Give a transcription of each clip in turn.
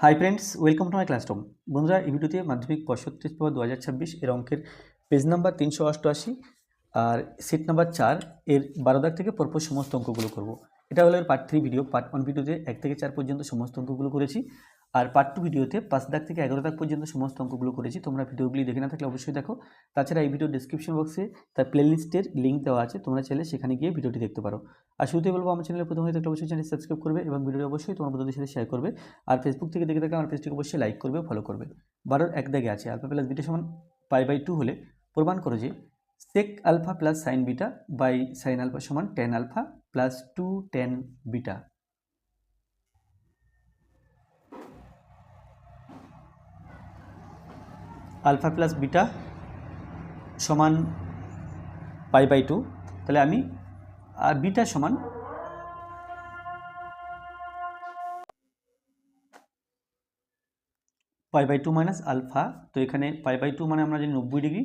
Hi friends, welcome to my classroom. বন্ধুরা, এই ভিডিওতে মাধ্যমিক 35/2026 এর অঙ্কের পেজ নাম্বার 388 আর সিট নাম্বার 4 এর 12 দাগ থেকে পরপর সমস্ত অঙ্কগুলো করব। এটা হলো এর পার্ট 3 ভিডিও। পার্ট 1 ভিডিওতে 1 থেকে 4 পর্যন্ত সমস্ত অঙ্কগুলো করেছি, আর পার্ট 2 ভিডিওতে 5 দাগ থেকে 11 দাগ পর্যন্ত সমস্ত অঙ্কগুলো করেছি। তোমরা ভিডিওগুলি দেখে না থাকলে অবশ্যই দেখো। তাছাড়া এই ভিডিও ডিসক্রিপশন বক্সে তার প্লেলিস্টের লিঙ্ক দেওয়া আছে, তোমরা চাইলে সেখানে গিয়ে ভিডিওটি দেখতে পারো। আর শুরুতেই বলবো, আমার চ্যানেলে প্রথম হয়ে থাকলে অবশ্যই চ্যানেল সাবস্ক্রাইব করবে এবং ভিডিওটি অবশ্যই তোমার বন্ধুদের সাথে শেয়ার করবে। আর ফেসবুক থেকে দেখে থাকলে আমার পেজটিকে অবশ্যই লাইক করবে, ফলো করবে। 12 এক দাগে আছে আলফা প্লাস বিটা সমান π/2 হলে প্রমাণ করো যে sec alpha plus sine beta by sine alpha সমান tan alpha plus 2 tan beta. Alpha plus beta সমান π/2, তাহলে আমি আর বিটা সমান π/2 মাইনাস আলফা। তো এখানে π/2 মানে আমরা জানি 90 ডিগ্রি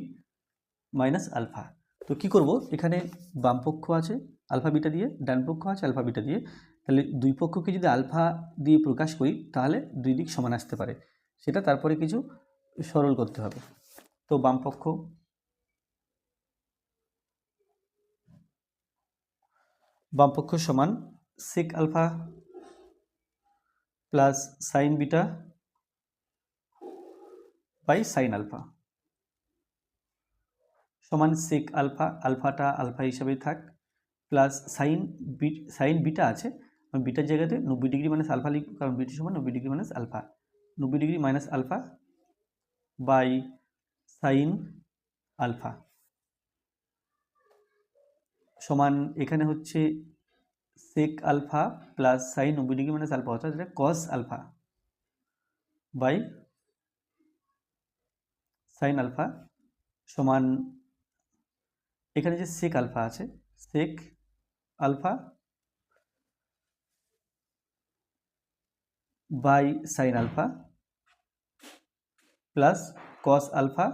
মাইনাস আলফা। তো কি করব, এখানে বাম পক্ষ আছে আলফা বিটা দিয়ে, ডান পক্ষ আছে আলফা বিটা দিয়ে, তাহলে দুই পক্ষকে যদি আলফা দিয়ে প্রকাশ করি তাহলে দুই দিক সমান আসতে পারে, সেটা তারপরে কিছু সরল করতে হবে। তো বাম পক্ষ সমান sec alpha plus sine beta by sine alpha সমান sec আলফা, আলফাটা আলফা হিসাবেই থাক, প্লাস সাইন বিটা আছে, আমি বিটার জায়গাতে 90 ডিগ্রি মাইনাস আলফা লিখব, কারণ বিটা সমান 90 degree minus alpha. 90 degree minus alpha by sine alpha সমান এখানে হচ্ছে sec alpha plus sine 90 degree minus alpha, অর্থাৎ এটা cos alpha by sine alpha সমান এখানে যে sec আলফা আছে, sec alpha by sine alpha plus cos alpha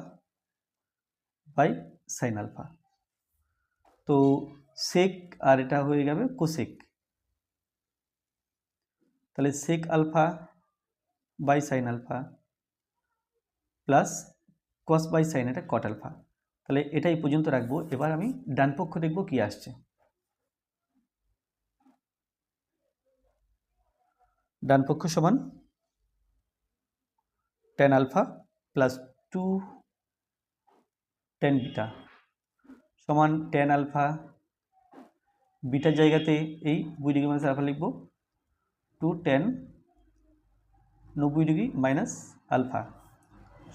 by sine alpha. তো sec আর এটা হয়ে যাবে কোসেক, তাহলে sec alpha by sine alpha plus cos by sine, এটা cot আলফা। তাহলে এটাই পর্যন্ত রাখবো। এবার আমি ডান পক্ষ দেখব কি আসছে। ডান পক্ষ সমান tan alpha plus 2 tan beta সমান tan আলফা, বিটার জায়গাতে এই 20 ডিগ্রি মাইনাস আলফা লিখব, 2 tan 90 ডিগ্রি মাইনাস আলফা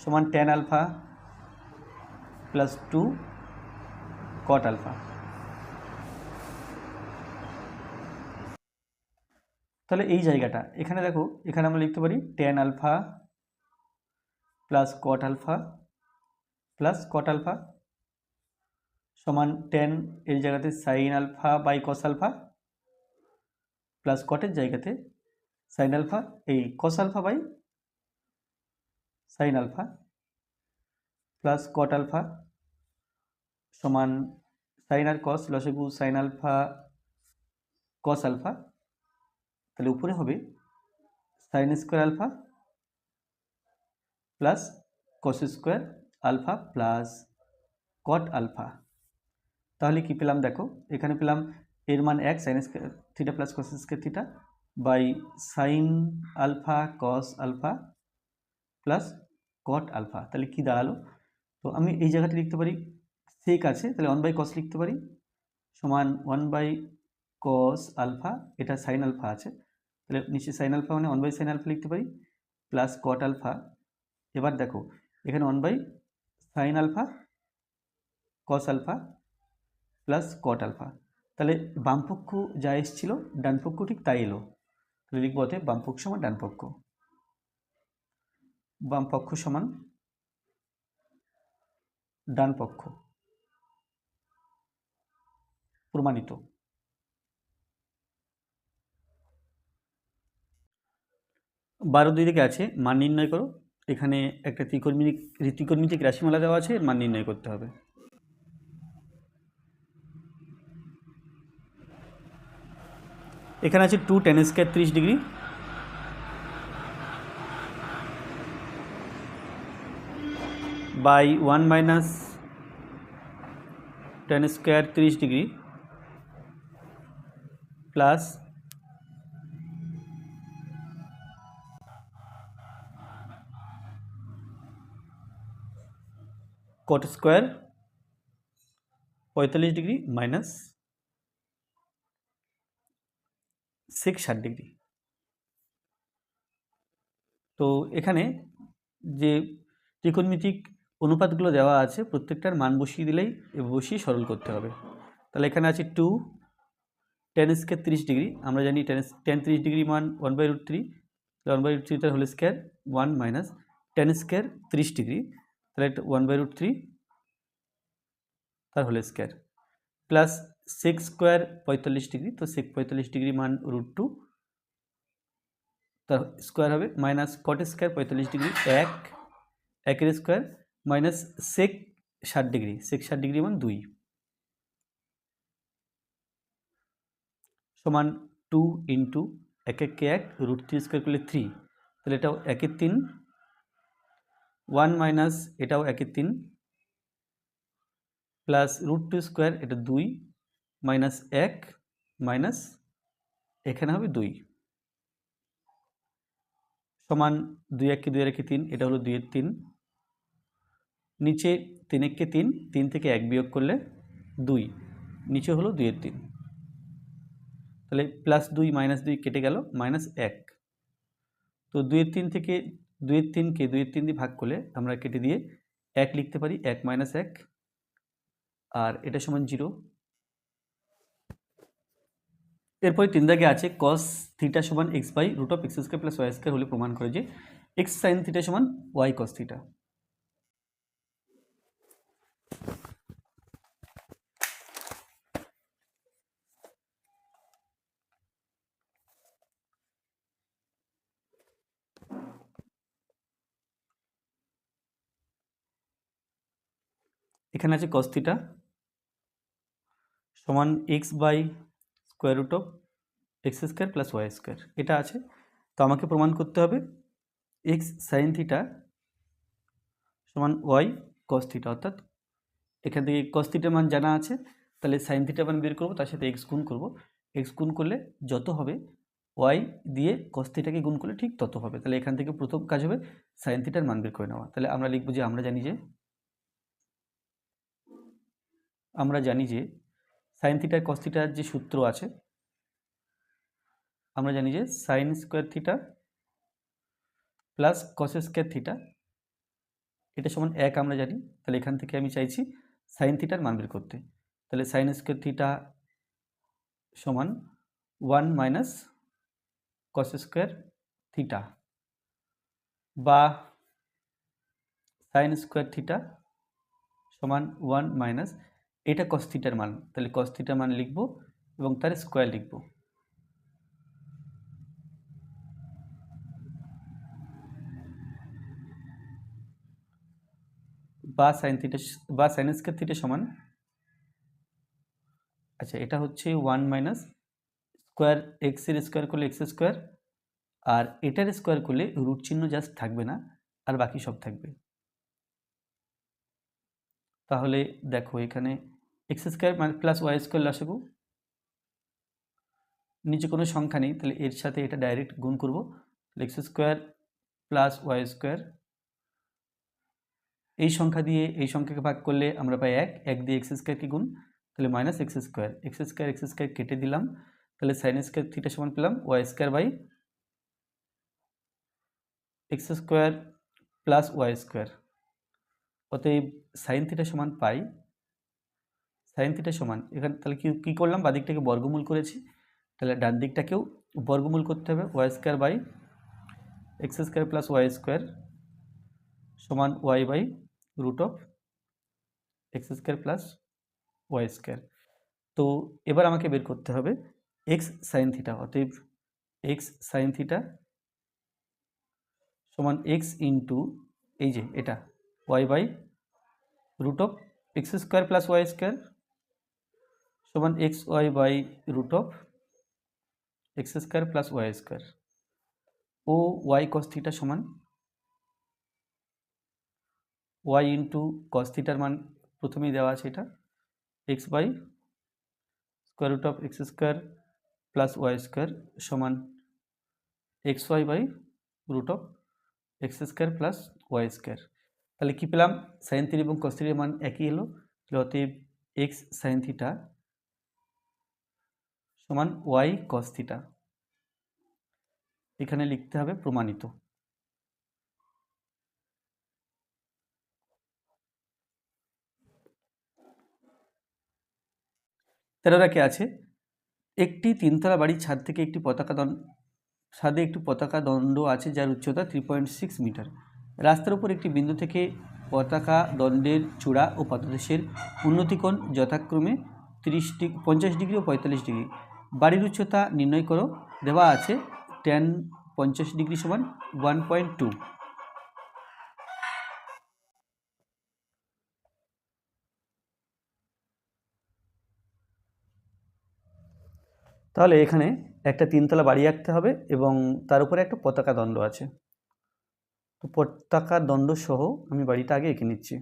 সমান tan alpha plus 2 cot alpha. তাহলে এই জায়গাটা এখানে দেখো, এখানে আমরা লিখতে পারি tan alpha plus cot alpha plus cot alpha সমান tan এর জায়গাতে sine alpha by cos alpha plus cot এর জায়গাতে সাইন আলফা এই cos alpha by sine alpha plus cot alpha সমান সাইন আর cos লসাগু সাইন আলফা cos আলফা। তাহলে উপরে হবে sine square alpha plus cos square alpha plus cot alpha. তাহলে কি পেলাম দেখো, এখানে পেলাম এর মান 1 sine square theta plus cos square theta by sine alpha cos alpha plus cot alpha. তাহলে কি দাঁড়ালো, তো আমি এই জায়গাটা লিখতে পারি sec আছে, তাহলে 1/cos লিখতে পারি সমান 1/cos আলফা, এটা সাইন আলফা আছে, তাহলে নিশ্চয়ই সাইন আলফা মানে 1/sin আলফা লিখতে পারি প্লাস cot আলফা। এবার দেখো এখানে 1/sin alpha cos alpha plus cot alpha. তাহলে বামপক্ষ যা এসেছিল ডান পক্ষ ঠিক তাই এলো। তাহলে লিখবো অতএব বাম পক্ষ সমান ডান পক্ষ, বাম পক্ষ সমান ডান পক্ষ, প্রমাণিত। 12 দিকে আছে মান নির্ণয় করো। এখানে একটা ত্রিকোণমিতিক রাশিমালা দেওয়া আছে, এর মান নির্ণয় করতে হবে। এখানে আছে 2 tan square 30 degree by 1 minus tan square 30 degree plus cot square 45 degree minus 60 degree. তো এখানে যে ত্রিকোণমিতিক অনুপাতগুলো দেওয়া আছে প্রত্যেকটার মান বসিয়ে দিলেই বসিয়ে সরল করতে হবে। তাহলে এখানে আছে 2 টেন স্কোয়ার 30 ডিগ্রি, আমরা জানি টেন 30 ডিগ্রি মান 1/√3, 1/√3 তার whole square 1 minus tan square 30 degree, তাহলে এটা 1/√3 তার whole square plus sec square 45 degree, তো সেক 45 ডিগ্রি মান √2 তার স্কোয়ার হবে মাইনাস কট স্কোয়ার 45 ডিগ্রি একের square minus sec 60 degree, sec 60 degree মান 2 সমান 2 ইন্টু এক একে 1 √3 স্কোয়ার করলে 3, তাহলে এটাও 1-এর 3 1 মাইনাস এটাও 1-এর 3 প্লাস √2 স্কোয়ার এটা 2 মাইনাস 1 মাইনাস এখানে হবে 2 সমান 2-1 2-এর 3, এটা হলো 2-এর 3, নিচে 3-1 3, 3 থেকে 1 বিয়োগ করলে 2, নিচে হলো 2-এর 3, তাহলে প্লাস 2 মাইনাস 2 কেটে গেল মাইনাস 1, তো 2-এর 3 থেকে 2-এর 3কে 2-এর 3 দিয়ে ভাগ করলে আমরা কেটে দিয়ে 1 লিখতে পারি, 1 মাইনাস 1, আর এটা সমান 0। এরপরে 3 দাগে আছে cos থিটা সমান x by root of x square plus Y square হলে প্রমাণ করে যে x সাইন থিটা সমান y cos থিটা। এখানে আছে cos থিটা সমান x by square root of x square plus Y square, এটা আছে। তো আমাকে প্রমাণ করতে হবে x সাইন থিটা সমান y cos থিটা, অর্থাৎ এখান থেকে cos থিটার মান জানা আছে, তাহলে সাইন থিটার মান বের করবো, তার সাথে x গুণ করবো, x গুণ করলে যত হবে y দিয়ে cos থিটাকে গুণ করলে ঠিক তত হবে। তাহলে এখান থেকে প্রথম কাজ হবে সাইন থিটার মান বের করে নেওয়া। তাহলে আমরা লিখবো যে আমরা জানি যে সাইন থিটার cos থিটার যে সূত্র আছে, আমরা জানি যে sign square theta plus cos square theta এটা সমান 1 আমরা জানি। তাহলে এখান থেকে আমি চাইছি সাইন থিটার মান বের করতে, তাহলে সাইন স্কোয়ার থিটা সমান 1 মাইনাস কস স্কোয়ার থিটা বা সাইন স্কোয়ার থিটা সমান 1 মাইনাস এটা কস থিটার মান, তাহলে কস থিটার মান লিখব এবং তার স্কোয়ার লিখব, বা সাইন থিটা বা সাইন স্কোয়ার থিটা সমান, আচ্ছা এটা হচ্ছে 1 মাইনাস স্কোয়ার এক্সের স্কোয়ার করলে এক্স স্কোয়ার, আর এটার স্কোয়ার করলে রুট চিহ্ন জাস্ট থাকবে না, আর বাকি সব থাকবে। তাহলে দেখো এখানে এক্স স্কোয়ার মানে প্লাস ওয়াই স্কোয়ার লসাগু, নিচে কোনো সংখ্যা নেই, তাহলে এর সাথে এটা ডাইরেক্ট গুণ করব, x square plus Y square, এই সংখ্যা দিয়ে এই সংখ্যাকে ভাগ করলে আমরা পাই 1, 1 দিয়ে এক্স স্কোয়ারকে গুণ, তাহলে মাইনাস এক্স স্কোয়ার কেটে দিলাম, তাহলে সাইন স্কোয়ার থিটা সমান পেলাম y square by x square plus Y square. অতএব সাইন থিটা সমান পাই, সাইন থিটা সমান এখানে তাহলে কি করলাম, বাদিকটাকে বর্গমূল করেছি, তাহলে ডান দিকটাকেও বর্গমূল করতে হবে, Y square by x square plus Y square সমান Y by root of x square plus Y square. তো এবার আমাকে বের করতে হবে এক্স সাইন থিটা, অতএব এক্স সাইন থিটা সমান এক্স ইন্টু এই যে এটা Y by root of x square plus Y square সমান X Y by root of x square plus Y square, ও ওয়াই কস থিটা সমান ওয়াই ইন্টু কস থিটার মান প্রথমেই দেওয়া আছে, এটা X by square root of x square plus Y square সমান X Y by root of x square plus Y square. তাহলে কী পেলাম, সাইন থিটা এবং কস থিটার মান একই হলো, তাহলে অতএব এক্স সাইন থিটা সমান ওয়াই কস থিটা, এখানে লিখতে হবে প্রমাণিত। তেরোটা কে আছে, একটি তিনতলা বাড়ির ছাদে একটি পতাকা দণ্ড আছে যার উচ্চতা 3.6 মিটার। রাস্তার উপর একটি বিন্দু থেকে পতাকা দণ্ডের চূড়া ও পাদদেশের উন্নতিকোণ যথাক্রমে 50 ডিগ্রি ও 45 ডিগ্রি। বাড়ির উচ্চতা নির্ণয় করো। দেওয়া আছে tan 50 ডিগ্রি সমান 1.2। তাহলে এখানে একটা তিনতলা বাড়ি আঁকতে হবে এবং তার উপরে একটা পতাকা দণ্ড আছে। তো পতাকা দণ্ড সহ আমি বাড়িটা আগে এঁকে নিচ্ছি।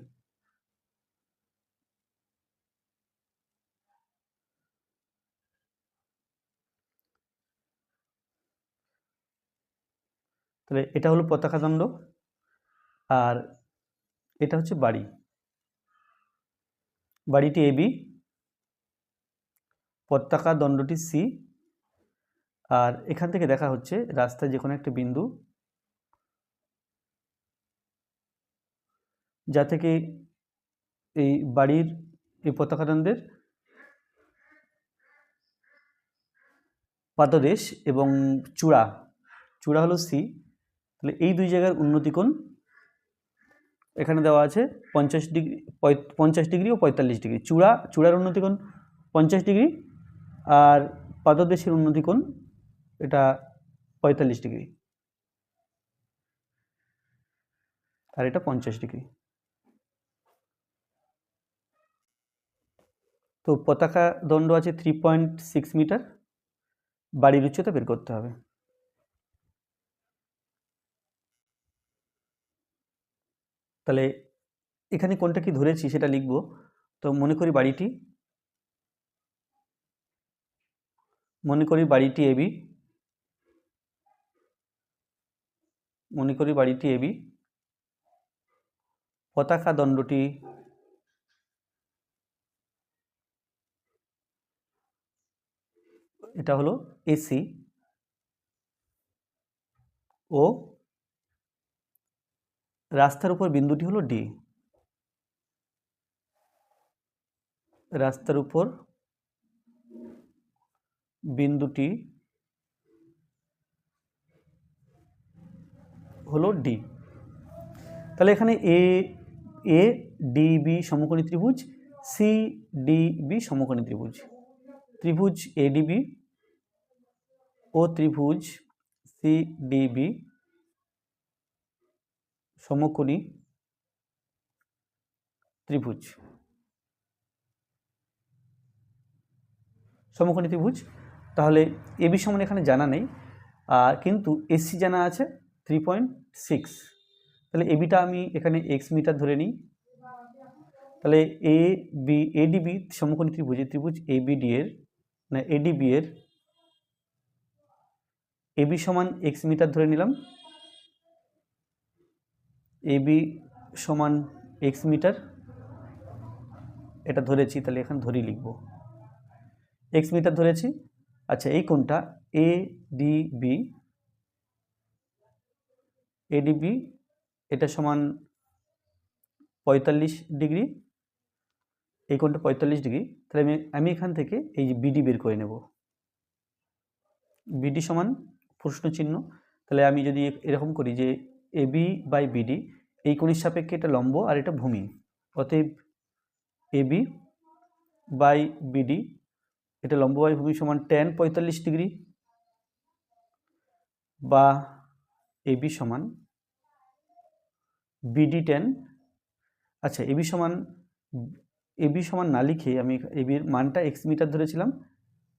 তাহলে এটা হলো পতাকা দণ্ড আর এটা হচ্ছে বাড়ি, বাড়িটি এবি, পতাকা দণ্ডটি সি, আর এখান থেকে দেখা হচ্ছে রাস্তায় যে কোনো একটা বিন্দু যা থেকে এই বাড়ির এই পতাকা দণ্ডের পাদদেশ এবং চূড়া হলো সি। তাহলে এই দুই জায়গার উন্নতিকোণ এখানে দেওয়া আছে 50 ডিগ্রি ও 45 ডিগ্রি। চূড়ার উন্নতিকোণ 50 ডিগ্রি আর পাদদেশের উন্নতিকোণ এটা 45 ডিগ্রি আর এটা 50 ডিগ্রি। তো পতাকা দণ্ড আছে 3.6 মিটার, বাড়ির উচ্চতা বের করতে হবে। তাহলে এখানে কোনটা কি ধরেছি সেটা লিখব। তো মনে করি বাড়িটি এবি, পতাকা দণ্ডটি এটা হলো এসি ও রাস্তার উপর বিন্দুটি হলো ডি। রাস্তার উপর বিন্দুটি হলো ডি। তাহলে এখানে এ ডি বি সমকোণী ত্রিভুজ, সি ডি বি সমকোণী ত্রিভুজ, ত্রিভুজ এডিবি ও ত্রিভুজ সি ডি বি সমকোণী ত্রিভুজ। তাহলে এবি সমান এখানে জানা নেই, কিন্তু এসি জানা আছে 3.6। তাহলে এবিটা আমি এখানে এক্স মিটার ধরে নিই। তাহলে এডিবি সমকোণী ত্রিভুজ এডিবি এর এবি সমান এক্স মিটার ধরে নিলাম, এবি সমান এক্স মিটার এটা ধরেছি, তাহলে এখানে ধরেই লিখব এক্স মিটার ধরেছি। আচ্ছা, এই কোণটা এডিবি এটা সমান 45 ডিগ্রি, এই কোণটা 45 ডিগ্রি। তাহলে আমি এখান থেকে এই যে বিডি বের করে নেব, বিডি সমান প্রশ্ন চিহ্ন। তাহলে আমি যদি এরকম করি যে এবি বাই বিডি, এই কোণের সাপেক্ষে এটা লম্ব আর এটা ভূমি, অতএব এবি বাই বিডি এটা লম্ব বাই ভূমি সমান tan 45 ডিগ্রি, বা এবি সমান বিডি tan। আচ্ছা, এবি সমান না লিখে আমি এবির মানটা এক্স মিটার ধরেছিলাম,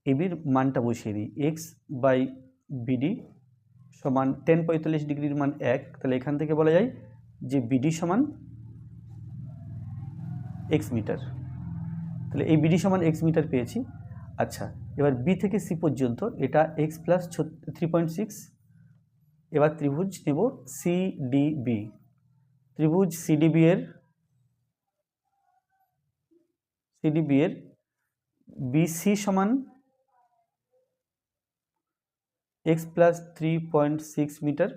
এবির মানটা বসিয়ে দিই, এক্স বাই বিডি সমান tan 45 ডিগ্রির মান 1। তাহলে এখান থেকে বলা যায় যে বিডি সমান এক্স মিটার। তাহলে এই বিডি সমান এক্স মিটার পেয়েছি। আচ্ছা, এবার বি থেকে সি পর্যন্ত এটা এক্স প্লাস 3.6। এবার ত্রিভুজ নেব সিডিবি। ত্রিভুজ সিডিবি এর বিসি সমান এক্স প্লাস 3.6 মিটার।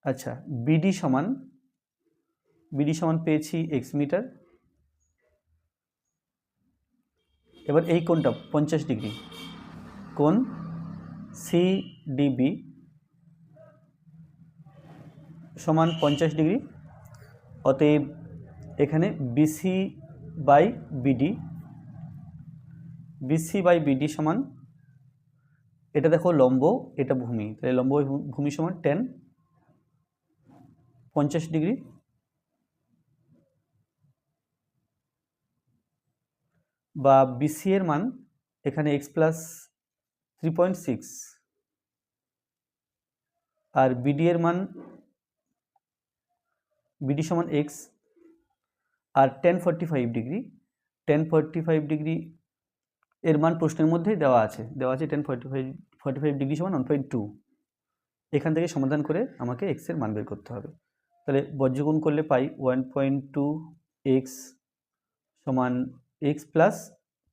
আচ্ছা, বিডি সমান পেয়েছি এক্স মিটার। এবার এই কোণটা 50 ডিগ্রি, কোণ সিডিবি সমান 50 ডিগ্রি। অতএব এখানে বিসি বাই বিডি সমান, এটা দেখো লম্ব, এটা ভূমি, তাহলে লম্ব ভূমি সমান 10 50 ডিগ্রি বা বিসি এর মান এখানে এক্স প্লাস 3.6 আর বিডি এর মান বিডি সমান এক্স আর 1045 ডিগ্রি। 1045 ডিগ্রি এর মান প্রশ্নের মধ্যেই দেওয়া আছে 1045 ডিগ্রি সমান 1.2। এখান থেকে সমাধান করে আমাকে এক্স এর মান বের করতে হবে। তাহলে বজ্রগুণ করলে পাই 1.2 এক্স সমান এক্স প্লাস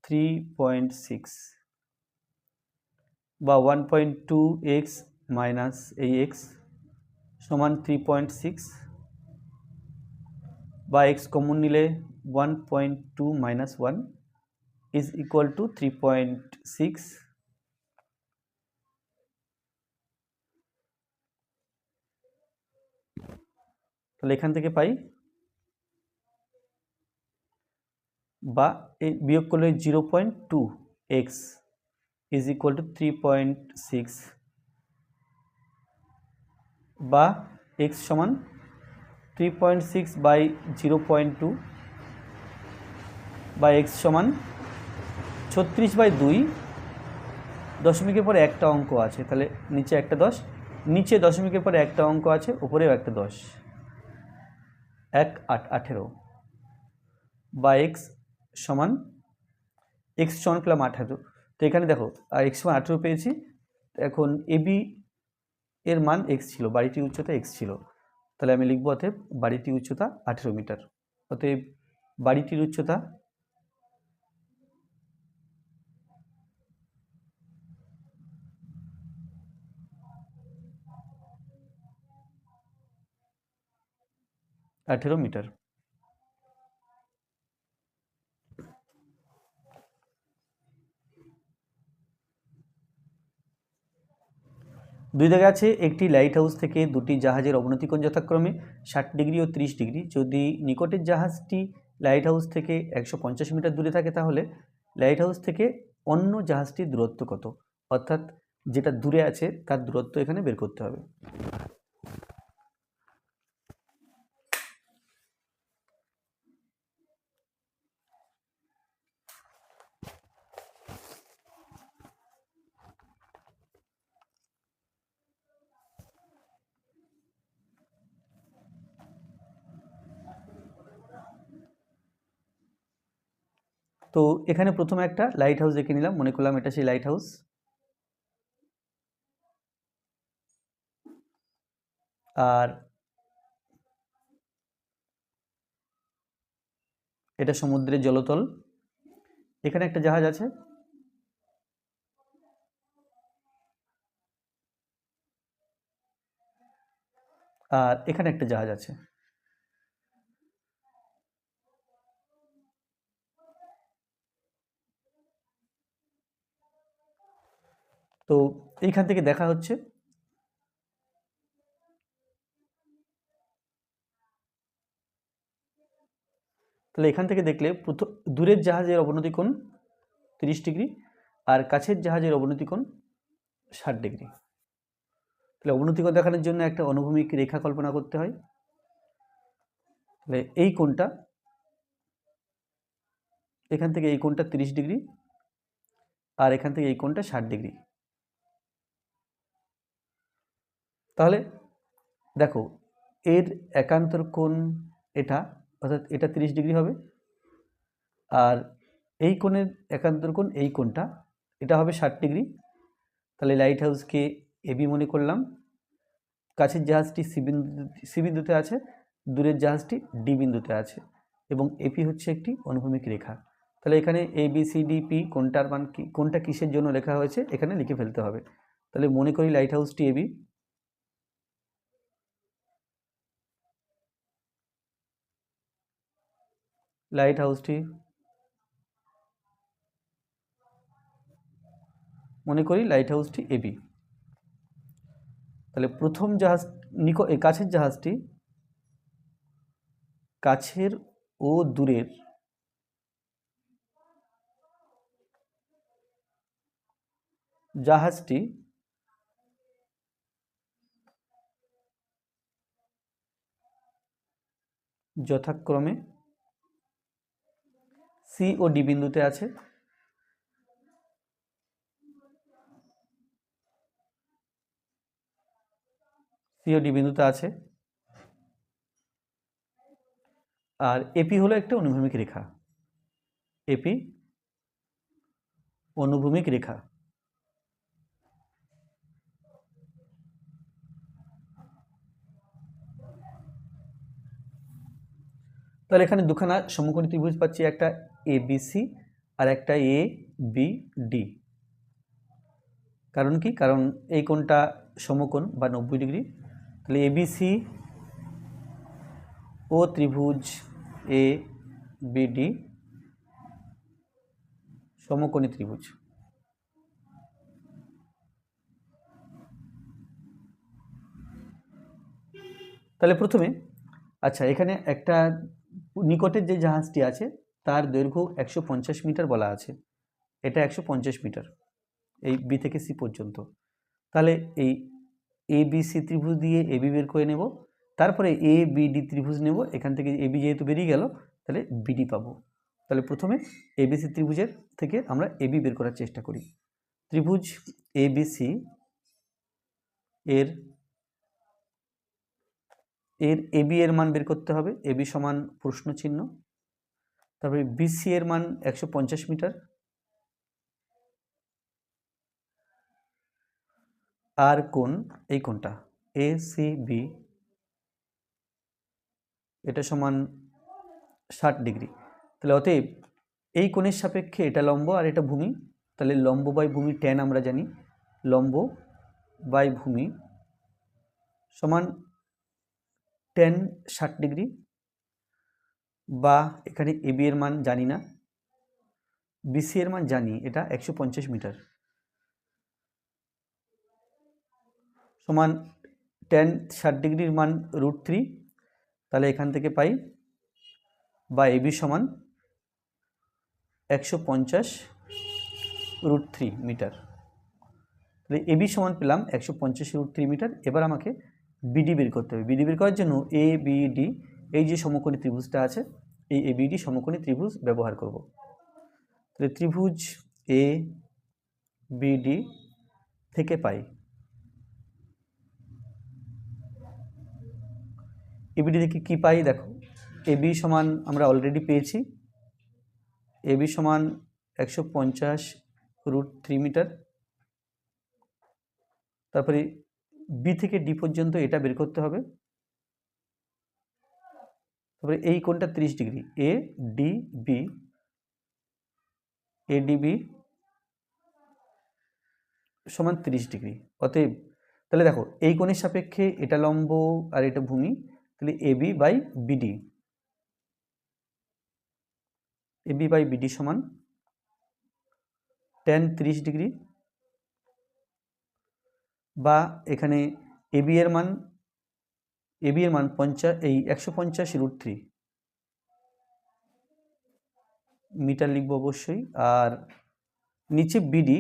3.6 বা 1.2 এক্স মাইনাস এই এক্স সমান 3.6 বা এক্স কমন নিলে 1.2 মাইনাস 1 ইজ ইকুয়াল টু 3.6। তাহলে এখান থেকে পাই বা বিয়োগ করলে 0.2 এক্স ইজ ইকুয়াল টু 3.6 বা এক্স সমান 3.6 বাই 0.2 বা এক্স সমান 36/2। দশমিকের পরে একটা অঙ্ক আছে, তাহলে নিচে একটা 10, নিচে দশমিকের পরে একটা অঙ্ক আছে, উপরেও একটা 10, 1 8 18 বা এক্স সমান পেলাম 18। তো এখানে দেখো এক্স সমান 18 পেয়েছি। এখন এবি এর মান এক্স ছিল, বাড়িটির উচ্চতা এক্স ছিল, তাহলে আমি লিখব অতএব বাড়িটির উচ্চতা 18 মিটার। অতএব বাড়িটির উচ্চতা 18 মিটার। দুই জায়গা আছে, একটি লাইট হাউস থেকে দুটি জাহাজের অবনতিকোণ যথাক্রমে 60 ডিগ্রি ও 30 ডিগ্রি। যদি নিকটের জাহাজটি লাইট হাউস থেকে 150 মিটার দূরে থাকে তাহলে লাইট হাউস থেকে অন্য জাহাজটির দূরত্ব কত? অর্থাৎ যেটা দূরে আছে তার দূরত্ব এখানে বের করতে হবে। তো এখানে প্রথমে একটা লাইট হাউস দেখে নিলাম, মনে করলাম এটা সেই লাইট হাউস। আর এটা সমুদ্রের জলতল, এখানে একটা জাহাজ আছে, আর এখানে একটা জাহাজ আছে। তো এইখান থেকে দেখা হচ্ছে তাহলে এখান থেকে দেখলে দূরের জাহাজের অবনতি কোণ 30 ডিগ্রি আর কাছের জাহাজের অবনতি কোণ 60 ডিগ্রি। তাহলে অবনতি কোণ দেখানোর জন্য একটা অনুভূমিক রেখা কল্পনা করতে হয়। তাহলে এই কোণটা, এখান থেকে এই কোণটা 30 ডিগ্রি আর এখান থেকে এই কোণটা 60 ডিগ্রি। তাহলে দেখো এর একান্তর কোণ এটা, অর্থাৎ এটা 30 ডিগ্রি হবে। আর এই কোণের একান্তর কোণ এই কোণটা, এটা হবে 60 ডিগ্রি। তাহলে লাইট হাউসকে এবি মনে করলাম, কাছের জাহাজটি সি বিন্দুতে আছে, দূরের জাহাজটি ডি বিন্দুতে আছে, এবং এপি হচ্ছে একটি অনুভূমিক রেখা। তাহলে এখানে A B C D P কোনটার মান কি, কোনটা কিসের জন্য লেখা হয়েছে এখানে লিখে ফেলতে হবে। তাহলে মনে করি লাইট হাউসটি এবি, লাইট হাউসটি মনে করি লাইট হাউসটি এবি। তাহলে প্রথম জাহাজ কাছের জাহাজটি, কাছের ও দূরের জাহাজটি যথাক্রমে সি ও ডি বিন্দুতে আছে। সি ও ডি বিন্দুতে আছে। আর এপি হলো একটা অনুভূমিক রেখা, এপি অনুভূমিক রেখা। তাহলে এখানে দুখানা সমকোণী ত্রিভুজ পাচ্ছি, একটা এবিসি আর একটা এ বি ডি। কারণ কি, কারণ এই কোণটা সমকোণ বা 90 ডিগ্রি। তাহলে এবিসি ও ত্রিভুজ এ বি ডি সমকোণী ত্রিভুজ। তাহলে প্রথমে, আচ্ছা, এখানে একটা নিকটের যে জাহাজটি আছে তার দৈর্ঘ্য 150 মিটার বলা আছে, এটা 150 মিটার এই বি থেকে সি পর্যন্ত। তাহলে এই এ বি সি ত্রিভুজ দিয়ে এবি বের করে নেব, তারপরে এ বি ডি ত্রিভুজ নেব, এখান থেকে এবি যেহেতু বেরিয়ে গেল তাহলে বিডি পাবো। তাহলে প্রথমে এবিসি ত্রিভুজের থেকে আমরা এবি বের করার চেষ্টা করি। ত্রিভুজ এবিসি এর এবি এর মান বের করতে হবে, এবি সমান প্রশ্ন চিহ্ন, তারপরে বিসি এর মান 150 মিটার, আর কোণ এই কোণটা এ সি বি, এটা সমান 60 ডিগ্রি। তাহলে অতএব এই কোণের সাপেক্ষে এটা লম্ব আর এটা ভূমি, তাহলে লম্ব বাই ভূমি ট্যান আমরা জানি, লম্ব বাই ভূমি সমান ট্যান 60 ডিগ্রি, বা এখানে এবি এর মান জানি না, বিসি এর মান জানি, এটা 150 মিটার, সমান ট্যান 60 ডিগ্রির মান √3। তাহলে এখান থেকে পাই, বা এবি সমান 150 √3 মিটার। তাহলে এবি সমান পেলাম 150 √3 মিটার। এবার আমাকে বিডি বের করতে হবে। বিডি বের করার জন্য এ বি ডি, এই যে সমকোণী ত্রিভুজটা আছে এই এ বিডি সমকোণী ত্রিভুজ ব্যবহার করব। তাহলে ত্রিভুজ এ বিডি থেকে পাই, এবিডি থেকে কি পাই দেখো, এবি সমান আমরা অলরেডি পেয়েছি, এবি সমান 150 √3 মিটার। তারপরে বি থেকে ডি পর্যন্ত এটা বের করতে হবে। তারপরে এই কোণটা 30 degree, A D B, ADB সমান 30 ডিগ্রি। অতএব তাহলে দেখো এই কোণের সাপেক্ষে এটা লম্ব আর এটা ভূমি, তাহলে AB by BD, AB by BD সমান ট্যান 30 ডিগ্রি, বা এখানে এবি এর মান 150 √3 মিটার লিখব অবশ্যই। আর নিচে বিডি,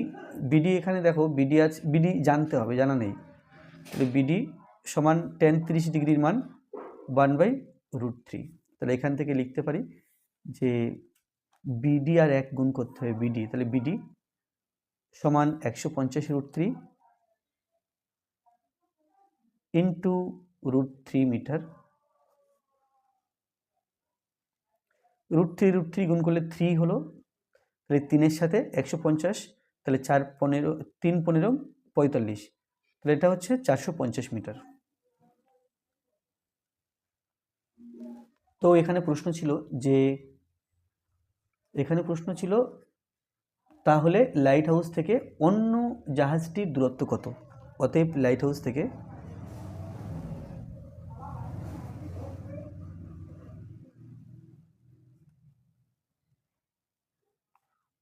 বিডি এখানে দেখো বিডি আছে, বিডি জানতে হবে, জানা নেই, তাহলে বিডি সমান ট্যান 30 ডিগ্রির মান 1/√3। তাহলে এখান থেকে লিখতে পারি যে বিডি আর 1 গুণ করতে হবে বিডি, তাহলে বিডি সমান 150 √3 ইন্টু √3 মিটার, √3 গুণ করলে 3 হলো, তাহলে 3-এর সাথে 150, তাহলে 4 15 3 15 45, তাহলে এটা হচ্ছে 450 মিটার। তো এখানে প্রশ্ন ছিল তাহলে লাইট হাউস থেকে অন্য জাহাজটির দূরত্ব কত? অতএব লাইট হাউস থেকে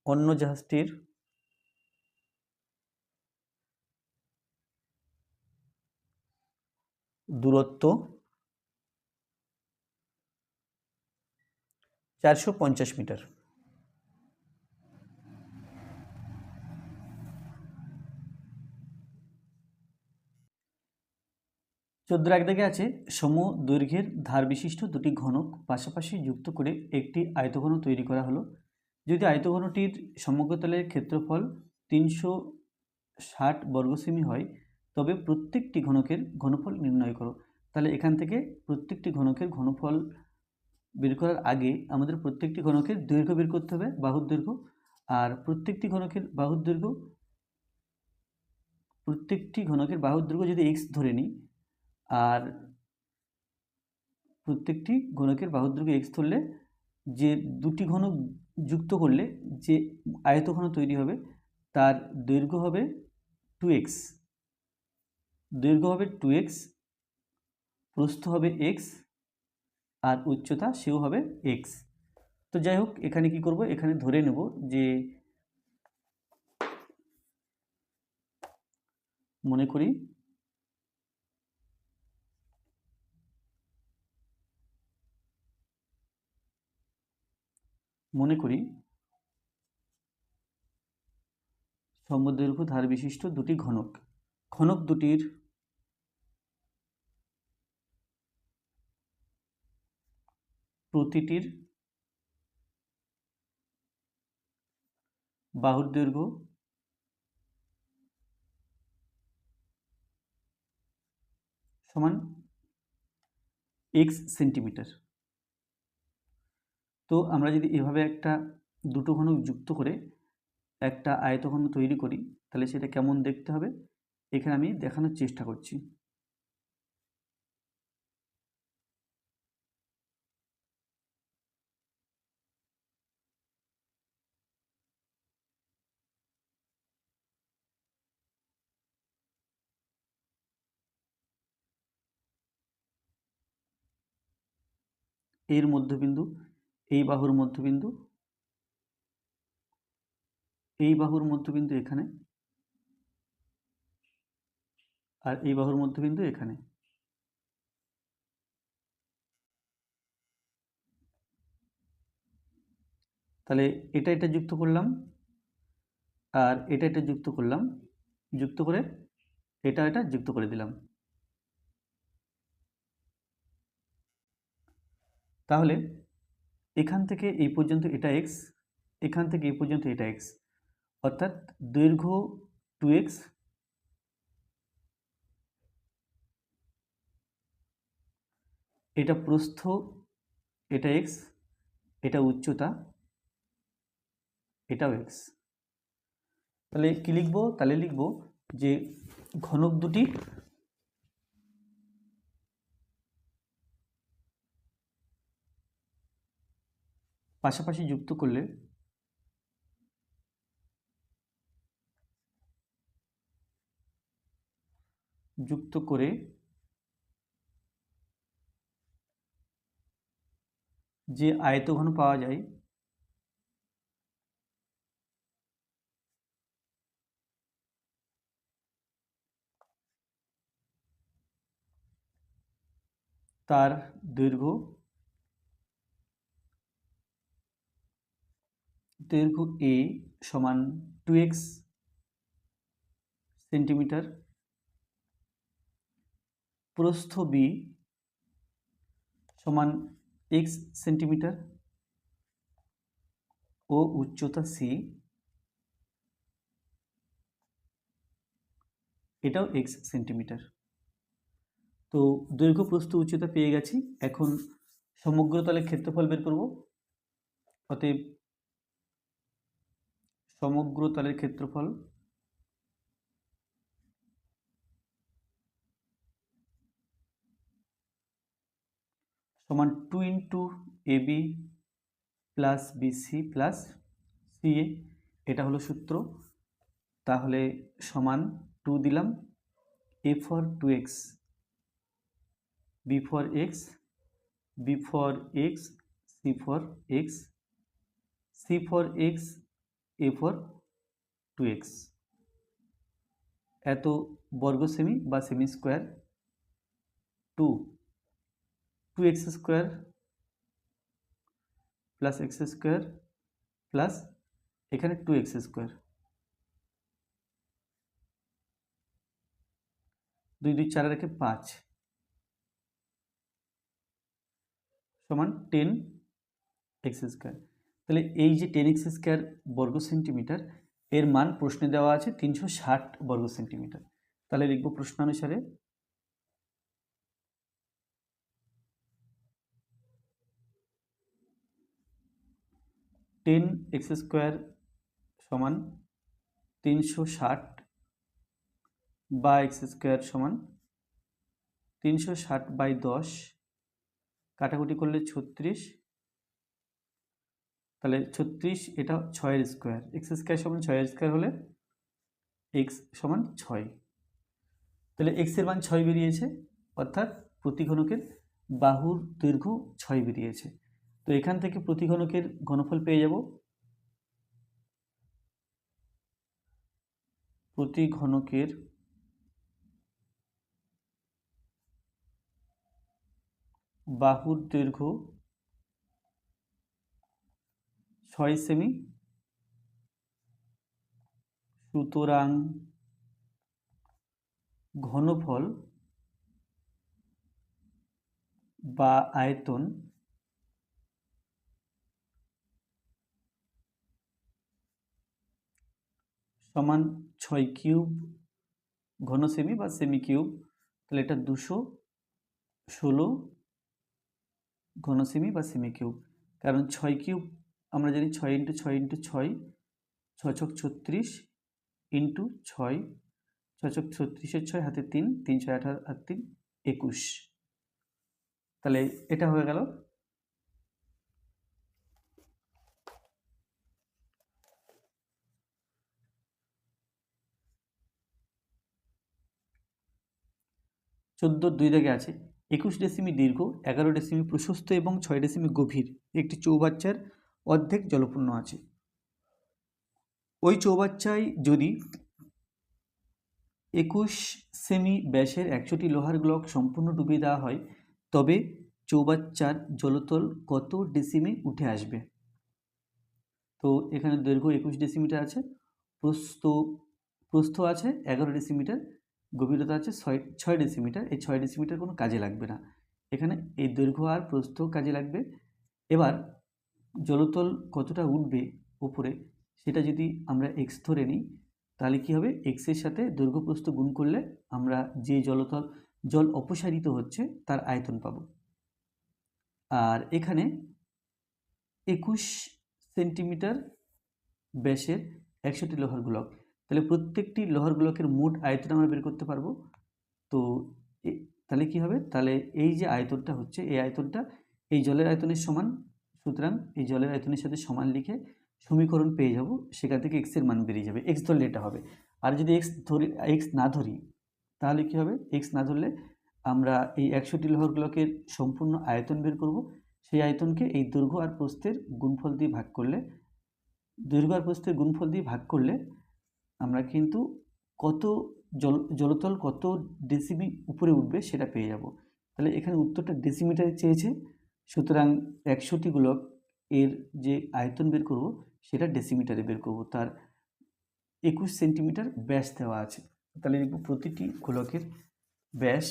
অন্য জাহাজটির দূরত্ব 450 মিটার। 14 এক দাগে আছে, সম দৈর্ঘ্যের ধার বিশিষ্ট দুটি ঘনক পাশাপাশি যুক্ত করে একটি আয়তঘন তৈরি করা হলো। যদি আয়তঘনটির সমগ্রতলের ক্ষেত্রফল 360 বর্গসেমি হয়, তবে প্রত্যেকটি ঘনকের ঘনফল নির্ণয় করো। তাহলে এখান থেকে প্রত্যেকটি ঘনকের ঘনফল বের করার আগে আমাদের প্রত্যেকটি ঘনকের দৈর্ঘ্য বের করতে হবে, বাহুর দৈর্ঘ্য। আর প্রত্যেকটি ঘনকের বাহুর দৈর্ঘ্য যদি x ধরে নিই, আর প্রত্যেকটি ঘনকের বাহুর দৈর্ঘ্য x ধরলে যে দুটি ঘনক যুক্ত করলে যে আয়তঘন তৈরি হবে তার দৈর্ঘ্য হবে 2x, প্রস্থ হবে x, আর উচ্চতা সেও হবে x। তো যাই হোক, এখানে কি করব, এখানে ধরে নেব যে মনে করি সমদৈর্ঘ্য ধার বিশিষ্ট দুটি ঘনক দুটির প্রতিটির বাহুর দৈর্ঘ্য সমান x সেন্টিমিটার। তো আমরা যদি এভাবে দুটো ঘনক যুক্ত করে একটা আয়তঘন তৈরি করি, তাহলে সেটা কেমন দেখতে হবে এখানে আমি দেখানোর চেষ্টা করছি। এর মধ্যবিন্দু, এই বাহুর মধ্যবিন্দু, এখানে, আর এই বাহুর মধ্যবিন্দু এখানে। তাহলে এটা যুক্ত করলাম, আর এটা যুক্ত করলাম, যুক্ত করে এটা যুক্ত করে দিলাম। তাহলে এখান থেকে এই পর্যন্ত এটা x, এখান থেকে এই পর্যন্ত এটা x, অর্থাৎ দৈর্ঘ্য 2x, এটা প্রস্থ, এটা x, এটা উচ্চতা, এটাও x। তাহলে কি লিখব? তাহলে লিখব যে ঘনক দুটি পাশাপাশি যুক্ত করে যে আয়তঘন পাওয়া যায় তার দৈর্ঘ্য a সমান 2x সেন্টিমিটার, প্রস্থ b সমান x সেন্টিমিটার ও উচ্চতা c এটাও x সেন্টিমিটার। তো দৈর্ঘ্য, প্রস্থ, উচ্চতা পেয়ে গেছি। এখন সমগ্র তলের ক্ষেত্রফল বের করব। অতএব সমগ্র তলের ক্ষেত্রফল সমান 2 into AB plus BC plus CA, এটা হলো সূত্র। তাহলে সমান 2 দিলাম, A for 2x, B for x, B for x, C for x, C for x, A for 2x, এত বর্গ সেমি বা সেমি square 2x square plus x square plus এখানে 2x স্কোয়ার, 2 2 4 রেখে 5 সমান 10x স্কোয়ার। তাহলে এই যে 10x স্কোয়ার বর্গ সেন্টিমিটার, এর মান প্রশ্নে দেওয়া আছে 360 বর্গ সেন্টিমিটার। তাহলে লিখব প্রশ্নানুসারে 10x স্কোয়ার সমান 360 বা এক্স স্কোয়ার সমান 360 বাই 10, কাটাকুটি করলে 36, তাহলে 36, এটা 6 স্কোয়ার, এক্স স্কোয়ার সমান 6 স্কোয়ার হলে এক্স সমান 6। তাহলে এক্স এর মান 6 বেরিয়েছে, অর্থাৎ প্রতিঘনকের বাহুর দৈর্ঘ্য 6 বেরিয়েছে। তো এখান থেকে প্রতিঘনকের ঘনফল পেয়ে যাব, প্রতিঘনকের বাহুর দৈর্ঘ্য 6 সেমি, সুতরাং ঘনফল বা আয়তন সমান 6 কিউব ঘন সেমি বা সেমি কিউব। তাহলে এটা 216 ঘন সেমি বা সেমি কিউব, কারণ 6 কিউব আমরা জানি 6 ইন্টু 6 ইন্টু 6, 6 ছক 36 ইন্টু 6, 6 ছক 36 6 হাতে 3, 3 6 18 আর 3 21। তাহলে এটা হয়ে গেল। চোদ্দ 2 দাগে আছে 21 ডেসিমি দীর্ঘ, 11 ডেসিমি প্রশস্ত এবং 6 ডেসিমি গভীর একটি চৌবাচ্চার অর্ধেক জলপূর্ণ আছে। ওই চৌবাচ্চায় যদি 21 সেমি ব্যাসের 100টি লোহার ব্লক সম্পূর্ণ ডুবিয়ে দেওয়া হয়, তবে চৌবাচ্চার জলতল কত ডেসিমে উঠে আসবে? তো এখানে দৈর্ঘ্য 21 ডেসিমিটার আছে, প্রস্থ আছে 11 ডেসিমিটার, গভীরতা আছে 6 ডেসিমিটার। এই 6 ডেসিমিটার কোনো কাজে লাগবে না, এখানে এই দৈর্ঘ্য আর প্রস্থ কাজে লাগবে। এবার জলতল কতটা উঠবে উপরে, সেটা যদি আমরা এক্স ধরে নিই, তাহলে কি হবে, এক্সের সাথে দৈর্ঘ্য প্রস্থ গুণ করলে আমরা যে জল অপসারিত হচ্ছে তার আয়তন পাব। আর এখানে 21 সেন্টিমিটার ব্যাসের 100টি লোহার গোলক, তাহলে প্রত্যেকটি লোহার গোলকের মোট আয়তন আমরা বের করতে পারবো। তো তাহলে কি হবে, তাহলে এই যে আয়তনটা হচ্ছে, এই আয়তনটা এই জলের আয়তনের সমান, সুতরাং এই জলের আয়তনের সাথে সমান লিখে সমীকরণ পেয়ে যাব, সেখান থেকে এক্স এর মান বেরিয়ে যাবে। এক্স ধরলে এটা হবে। আর যদি এক্স না ধরি, তাহলে কি হবে, এক্স না ধরলে আমরা এই 100টি লোহার গোলকের সম্পূর্ণ আয়তন বের করব। সেই আয়তনকে এই দৈর্ঘ্য আর প্রস্থের গুণফল দিয়ে ভাগ করলে, দৈর্ঘ্য আর প্রস্থের গুণফল দিয়ে ভাগ করলে আমরা কিন্তু কত জলতল কত ডেসিমি উপরে উঠবে সেটা পেয়ে যাব। তাহলে এখানে উত্তরটা ডেসিমিটারে চেয়েছে, সুতরাং 100টি গোলক এর যে আয়তন বের করব সেটা ডেসিমিটারে বের করব। তার 21 সেন্টিমিটার ব্যাস দেওয়া আছে। তাহলে লিখব প্রতিটি গোলকের ব্যাস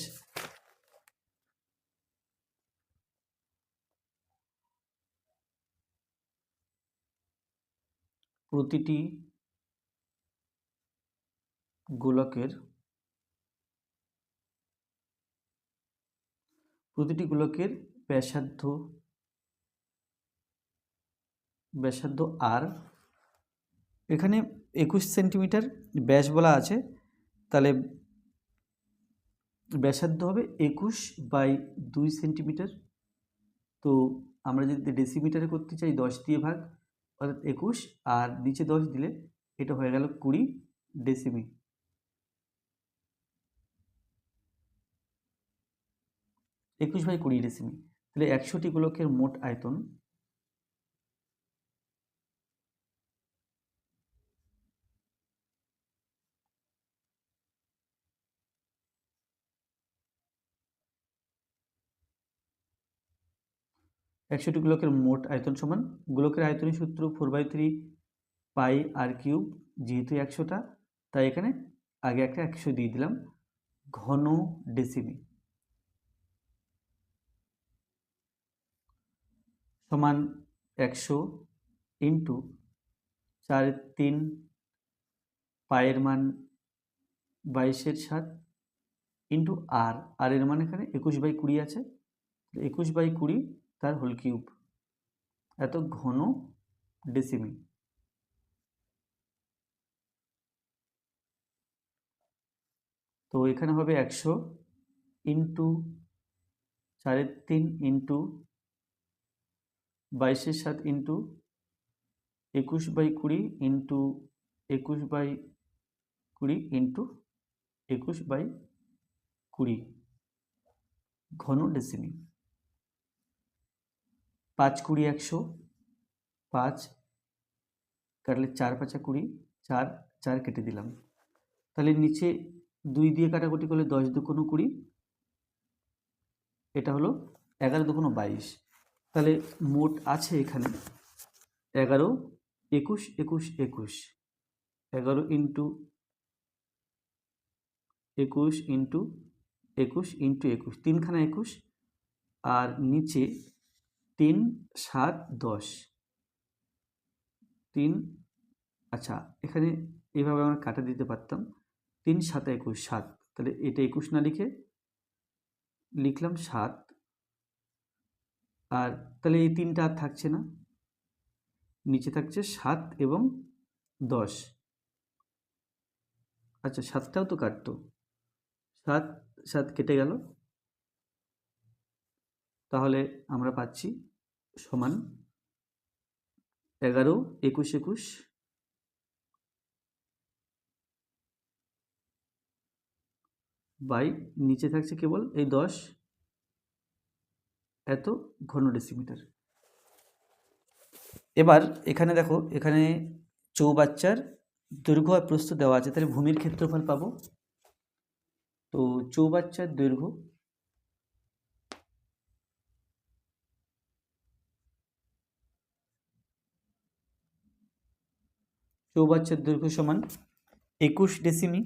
প্রতিটি গোলকের ব্যাসার্ধ ব্যাসার্ধ আর, এখানে 21 সেন্টিমিটার ব্যাস বলা আছে, তাহলে ব্যাসার্ধ হবে 21/2 সেন্টিমিটার। তো আমরা যদি ডেসিমিটারে করতে চাই 10 দিয়ে ভাগ, অর্থাৎ 21 আর নিচে 10 দিলে এটা হয়ে গেল 20 ডেসিমি। 21/20 ডেসিমি। তাহলে 100টি গোলকের মোট আয়তন 100টি গোলকের মোট আয়তন সমান, গোলকের আয়তনের সূত্র 4/3 পাই আর কিউব, যেহেতু 100টা তাই এখানে আগে একটা 100 দিয়ে দিলাম, ঘন ডেসিমি সমান 100 ইন্টু 4/3 পায়ের মান 22/7 ইন্টু আর, আর এর মান এখানে 21/20 আছে, 21/20 তার হোল কিউব, এত ঘন ডেসিমি। তো এখানে হবে 100 into 4/3 into 22/7 into 21/20 into 21/20 into 21/20 ঘন ডেসিমি। 5×20 100, 5 কাটলে 4×5 20, 4 4 কেটে দিলাম, তাহলে নিচে 2 দিয়ে কাটাকুটি করলে 10×2 20, এটা হলো 11×2 22। তাহলে মোট আছে এখানে 11 21 21 21, 11 ইন্টু 21 ইন্টু 21 ইন্টু 21, 3খানা 21, আর নিচে 3 7 10, 3, আচ্ছা এখানে এভাবে আমরা কাটা দিতে পারতাম, 3 7 21 7, তাহলে এটা 21 না লিখে লিখলাম 7, আর তাহলে এই 3টা আর থাকছে না, নিচে থাকছে 7 এবং 10। আচ্ছা 7টাও তো কাটতো, 7 7 কেটে গেল, তাহলে আমরা পাচ্ছি সমান 11 21 21 বাই নিচে থাকছে কেবল এই 10, এত ঘন ডেসিমিটার। এবার এখানে দেখো, এখানে চৌবাচ্চার দৈর্ঘ্য আর প্রস্থ দেওয়া আছে, তাহলে ভূমির ক্ষেত্রফল পাবো। তো চৌবাচ্চার দৈর্ঘ্য সমান 21 ডেসিমি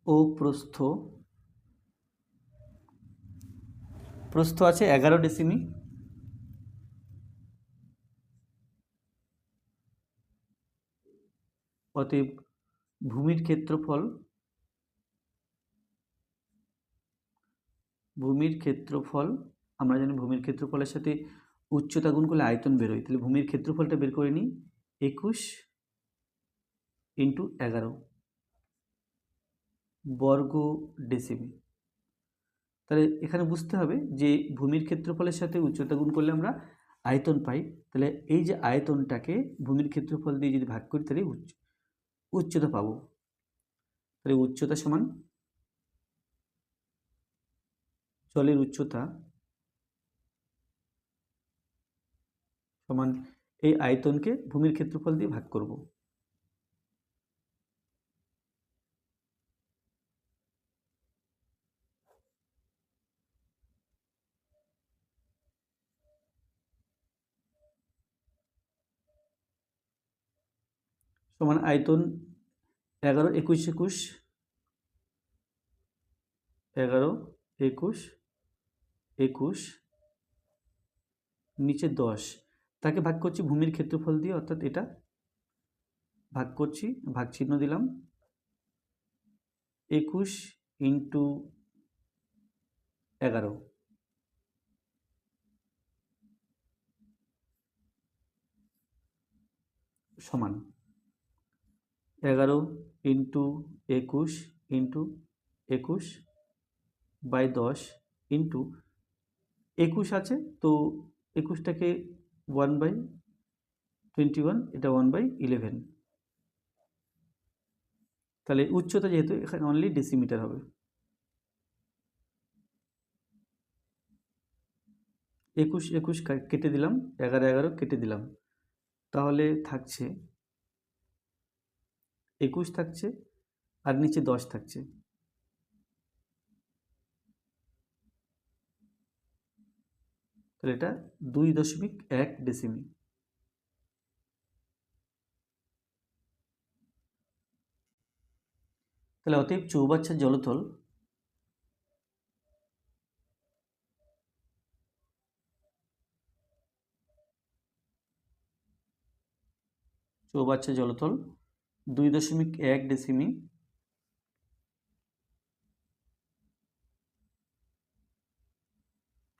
ও প্রস্থ আছে 11 ডেসিমি, অতএব ভূমির ক্ষেত্রফল আমরা জানি ভূমির ক্ষেত্রফলের সাথে উচ্চতা গুণ করলে আয়তন বেরোয়, তাহলে ভূমির ক্ষেত্রফলটা বের করে নিই, 21 ইন্টু 11 বর্গ ডেসিমি। তাহলে এখানে বুঝতে হবে যে ভূমির ক্ষেত্রফলের সাথে উচ্চতা গুণ করলে আমরা আয়তন পাই, তাহলে এই যে আয়তনটাকে ভূমির ক্ষেত্রফল দিয়ে যদি ভাগ করি তাহলে উচ্চতা পাবো। তাহলে উচ্চতা সমান জলের উচ্চতা সমান এই আয়তনকে ভূমির ক্ষেত্রফল দিয়ে ভাগ করব। সমান আয়তন 11 21 21, 11 21 21, নিচে 10, তাকে ভাগ করছি ভূমির ক্ষেত্রফল দিয়ে, অর্থাৎ এটা ভাগ করছি, ভাগ চিহ্ন দিলাম, 21 ইন্টু 11 সমান 11 ইন্টু 21 ইন্টু 21 বাই 10 ইন্টু 21 আছে তো 21টাকে 1/21, এটা 1/11। তাহলে উচ্চতা যেহেতু এখানে অনলি ডেসিমিটার হবে। 21 21 কেটে দিলাম, 11 11 কেটে দিলাম, তাহলে থাকছে 21 থাকছে আর নিচে 10 থাকছে। তাহলে এটা 2.1 ডেসিমি। তাহলে অতএব চৌবাচ্চার জলতল চৌবাচ্চার জলতল 2.1 ডেসিমি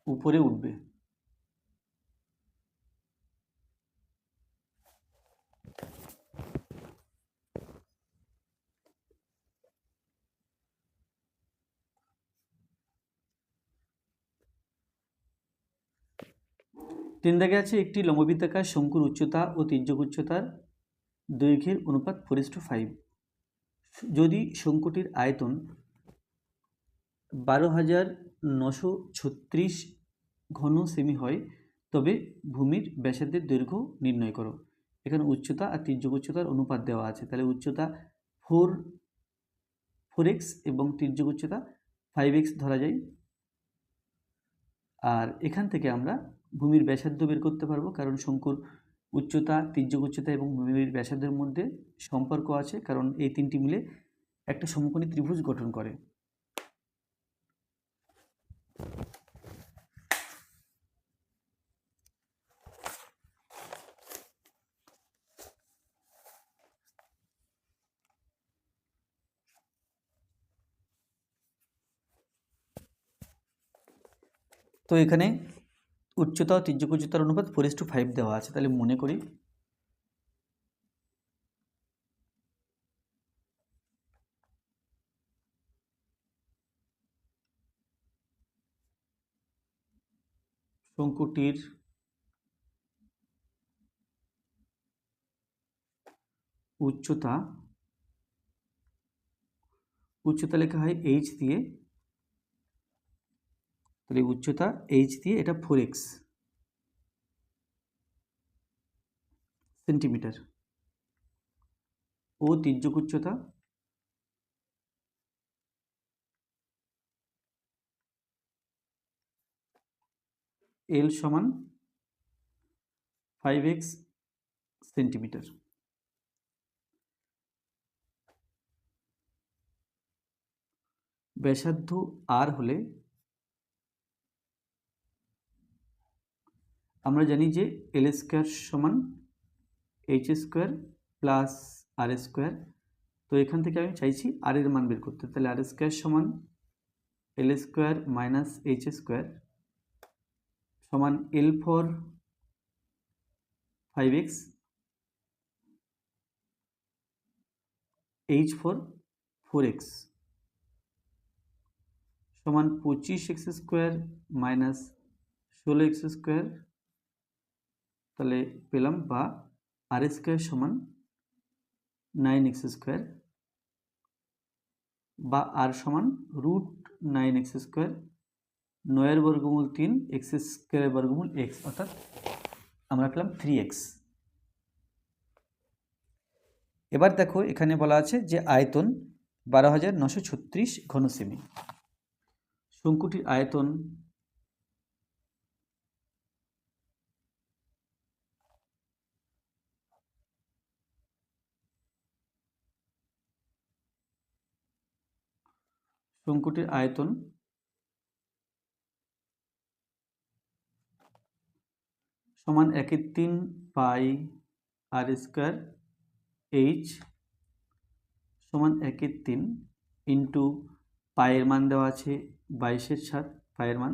উপরে উঠবে। তিন দাগে আছে একটি লম্ববৃত্তাকার শঙ্কুর উচ্চতা ও তির্যক উচ্চতার দৈর্ঘ্যের অনুপাত 4:5। যদি শঙ্কুটির আয়তন 12,936 ঘন সেমি হয় তবে ভূমির ব্যাসার্ধের দৈর্ঘ্য নির্ণয় করো। এখানে উচ্চতা আর তির্যক উচ্চতার অনুপাত দেওয়া আছে, তাহলে উচ্চতা 4x এবং তির্যক উচ্চতা 5x ধরা যায়। আর এখান থেকে আমরা ভূমির ব্যাসার্ধ বের করতে পারবো, কারণ শঙ্কুর উচ্চতা, তির্যক উচ্চতা এবং ভূমির ব্যাসার্ধের মধ্যে সম্পর্ক আছে, কারণ এই তিনটি মিলে একটা সমকোণী ত্রিভুজ গঠন করে। তো এখানে উচ্চতা ও তির্যক উচ্চতার অনুপাত 4:5 দেওয়া আছে, তাহলে মনে করি শঙ্কুটির উচ্চতা লেখা হয় h দিয়ে, তাহলে উচ্চতা h দিয়ে এটা 4x সেন্টিমিটার, ও তির্যক উচ্চতা l সমান 5x সেন্টিমিটার। ব্যাসার্ধ r হলে আমরা জানি যে l স্কোয়ার সমান h square plus r square. তো এখান থেকে আমি চাইছি r এর মান বের করতে, তাহলে r স্কোয়ার সমান l square minus h square সমান l for 5x h for 4x সমান 25x square minus 16x square. তাহলে পেলাম বা আর স্কোয়ার সমান 9x স্কোয়ার বা আর সমান √9x স্কোয়ার, 9 বর্গমূল 3 x স্কোয়ারের বর্গমূল x, অর্থাৎ আমরা পেলাম 3x। এবার দেখো এখানে বলা আছে যে আয়তন 12,936 ঘন সেমি। শঙ্কুটির আয়তন সমান 1/3 পাই আর স্কোয়ার h সমান 1/3 ইন্টু পায়ের মান দেওয়া আছে 22/7 পাইয়ের মান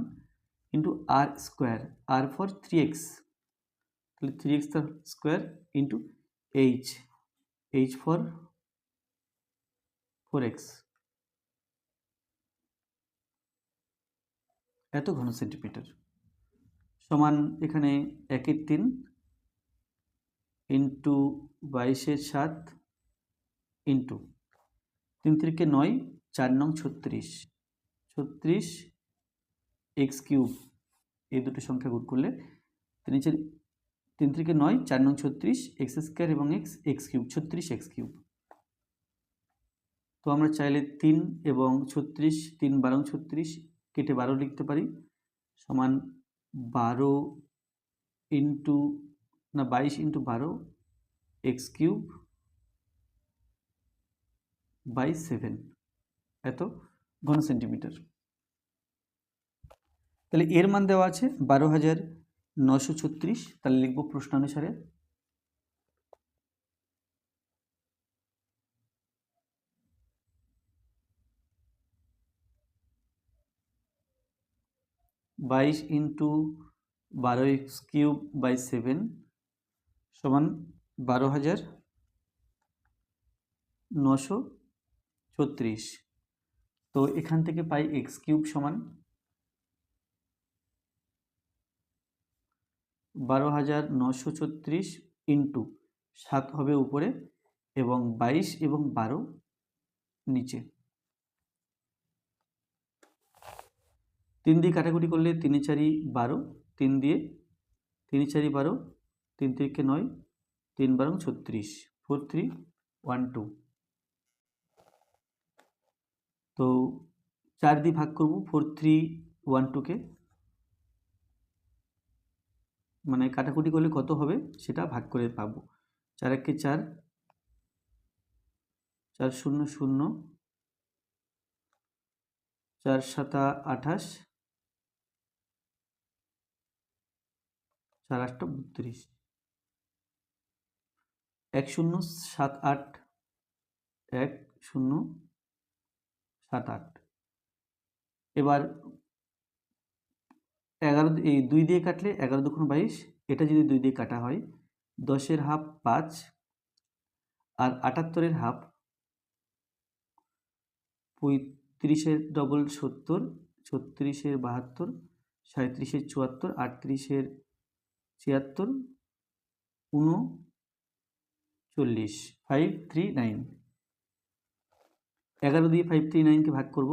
into r square, r for 3x, তাহলে 3x square into H, H for 4x, এত ঘন সেন্টিমিটার সমান এখানে 1/3 ইন্টু 22/7 ইন্টু 3 3 9, 4 9 36, 36 এক্স কিউব, এই দুটো সংখ্যা গুণ করলে 3 3 9, 4 9 36 এক্স স্কোয়ার এবং x x cube, 36 x cube. তো আমরা চাইলে 3 এবং 36, 3 12 36 কেটে 12 লিখতে পারি, সমান 12 into 22 into 12 x cube by 7, এত ঘন সেন্টিমিটার। তাহলে এর মান দেওয়া আছে 12,936, তাহলে লিখব প্রশ্নানুসারে 22 ইন্টু 12 এক্স কিউব বাই 7 সমান 12,936। তো এখান থেকে পাই এক্স কিউব সমান 12,936 ইন্টু 7 হবে উপরে এবং 22 এবং 12 নিচে। 3 দিয়ে কাটাকুটি করলে 3 4 12, 3 দিয়ে 3 4 12, 3 3 9, 3 12 36, 4 3 1 2। তো 4 দিয়ে ভাগ করব 4 3 1 2 কে, মানে কাটাকুটি করলে কত হবে সেটা ভাগ করে পাবো। 4 1 4, 4 0 0, 4 7 28, 4 8 32, 1 0 7 8, 1 0 7 8। এবার 11 এই 2 দিয়ে কাটলে 11 2 22, এটা যদি 2 দিয়ে কাটা হয় 10-এর হাফ 5 আর 78-এর হাফ 35-এর ডবল 70, 36-এর 72, 37-এর 74, 38-এর 76, 39, 539। 11 দিয়ে 539কে ভাগ করব,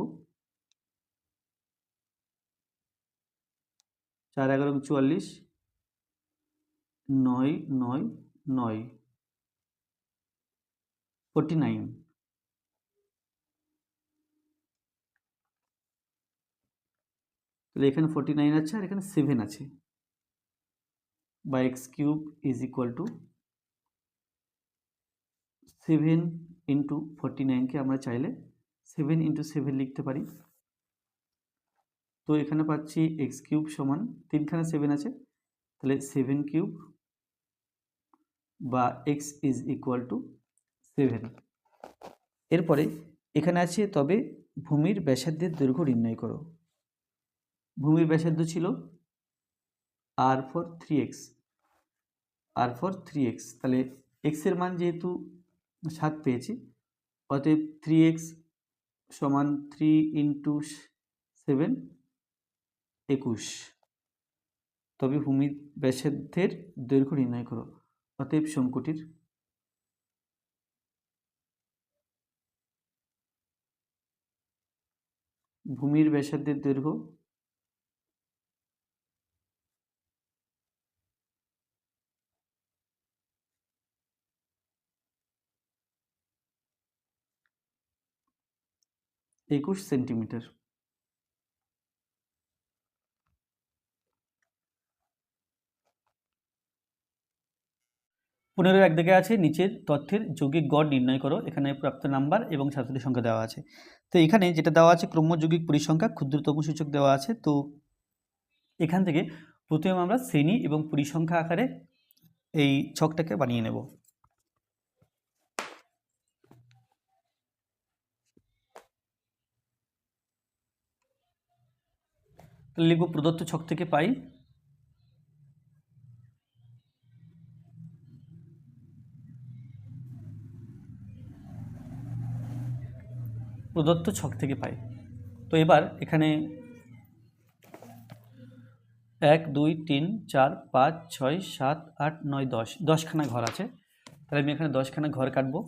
4 11 44, 9 9 9, 49। তাহলে এখানে 49 আছে আর এখানে 7 আছে, বা X cube is equal to 7 into 49কে আমরা চাইলে 7 ইন্টু 7 লিখতে পারি। তো এখানে পাচ্ছি এক্স কিউব সমান 3খানা 7 আছে, তাহলে 7 কিউব বা এক্স ইজ ইকুয়াল টু 7। এরপরে এখানে আছে তবে ভূমির ব্যাসার্ধের দৈর্ঘ্য নির্ণয় করো। ভূমির ব্যাসার্ধ ছিল আর for 3x, R for 3x, তাহলে এক্সের মান যেহেতু 7 পেয়েছি, অতএব 3x সমান 3 ইন্টু 7 21। তবে ভূমির ব্যাসার্ধের দৈর্ঘ্য নির্ণয় করো। অতএব শঙ্কুটির ভূমির ব্যাসার্ধের দৈর্ঘ্য একুশ সেন্টিমিটার। পনেরো এক দিকে আছে নিচের তথ্যের যৌগিক গড় নির্ণয় করো। এখানে প্রাপ্ত নাম্বার এবং ছাত্রদের সংখ্যা দেওয়া আছে। তো এখানে যেটা দেওয়া আছে ক্রমযৌগিক পরিসংখ্যা ক্ষুদ্রতম সূচক দেওয়া আছে। তো এখান থেকে প্রথমে আমরা শ্রেণী এবং পরিসংখ্যা আকারে এই ছকটাকে বানিয়ে নেব। তাহলে লিখব প্রদত্ত ছক থেকে পাই প্রদত্ত ছক থেকে পাই। তো এবার এখানে 1 2 3 4 5 6 7 8 9 10 10খানা ঘর আছে। তাহলে আমি এখানে 10খানা ঘর কাটবো।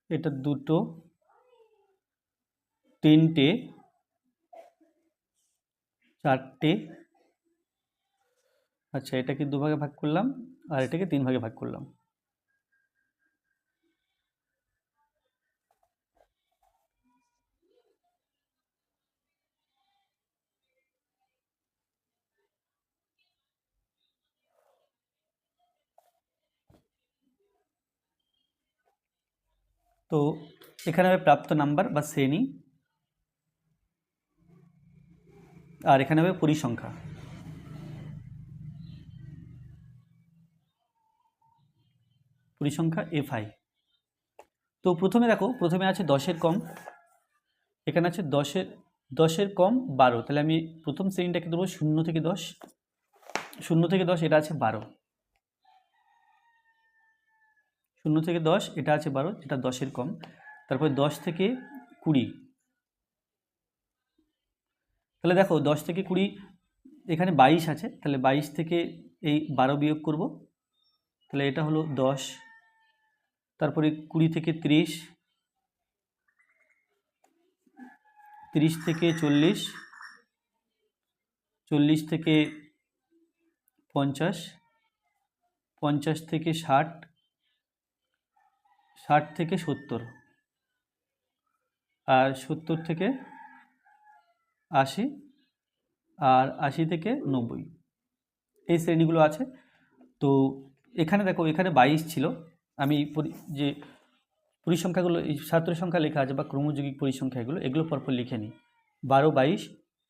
এটা 2টো 3টে 4টে, আচ্ছা এটাকে 2 ভাগে ভাগ করলাম আর এটাকে 3 ভাগে ভাগ করলাম। তো এখানে হবে প্রাপ্ত নাম্বার বা শ্রেণী, আর এখানে হবে পরিসংখ্যা। পরিসংখ্যা FI। তো প্রথমে দেখো, প্রথমে আছে 10-এর কম, এখানে আছে 10-এর কম 12। তাহলে আমি প্রথম শ্রেণীটাকে দেবো 0 থেকে 10। 0 থেকে 10 এটা আছে 12। 0 থেকে 10 এটা আছে 12, এটা 10-এর কম। তারপরে 10 থেকে 20। তাহলে দেখো 10 থেকে 20 এখানে 22 আছে, তাহলে 22 থেকে এই 12 বিয়োগ করব, তাহলে এটা হলো 10। তারপরে 20 থেকে 30, 30 থেকে 40, 40 থেকে 50, 50 থেকে 60, 60 থেকে 70, আর 70 থেকে 80, আর 80 থেকে 90, এই শ্রেণীগুলো আছে। তো এখানে দেখো, এখানে 22 ছিল, আমি যে পরিসংখ্যাগুলো, এই ছাত্রের সংখ্যা লেখা আছে বা ক্রমযৌগিক পরিসংখ্যা, এগুলো পরপর লিখে নিই। 12, 22,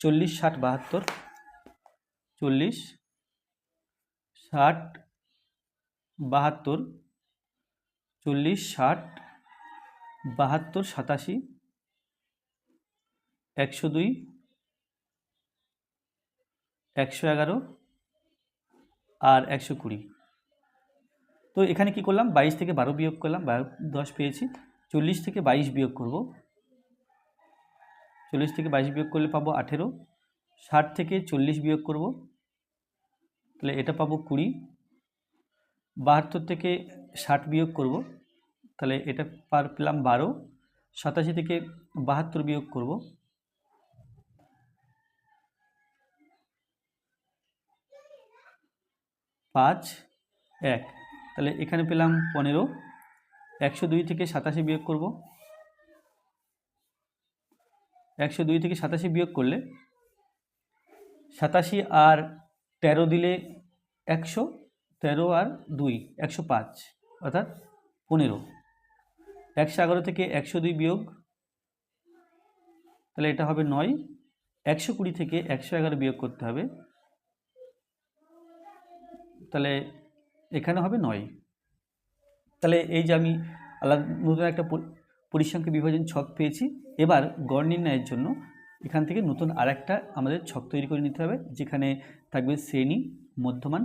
40, 60, 72, 40, 60, 72, 40, 60, 72, 87, 102, 111 আর 120। তো এখানে কি করলাম, 22 থেকে 12 বিয়োগ করলাম, 10 পেয়েছি। 40 থেকে 22 বিয়োগ করব, 40 থেকে 22 বিয়োগ করলে পাবো 18। 60 থেকে 40 বিয়োগ করব, তাহলে এটা পাবো 20। 72 থেকে 60 বিয়োগ করব, তাহলে এটা পেলাম 12। 87 থেকে 72 বিয়োগ করব, 5, 1, তাহলে এখানে পেলাম 15। 102 থেকে 87 বিয়োগ করব, 102 থেকে 87 বিয়োগ করলে 87 আর 13 দিলে 100, 13 আর 2 105, অর্থাৎ 15। 111 থেকে 102 বিয়োগ, তাহলে এটা হবে 9। 120 থেকে 111 বিয়োগ করতে হবে, তাহলে এখানে হবে 9। তাহলে এই যে আমি নতুন একটা পরিসংখ্যা বিভাজন ছক পেয়েছি। এবার গড় নির্ণয়ের জন্য এখান থেকে নতুন আরেকটা আমাদের ছক তৈরি করে নিতে হবে, যেখানে থাকবে শ্রেণী, মধ্যমান,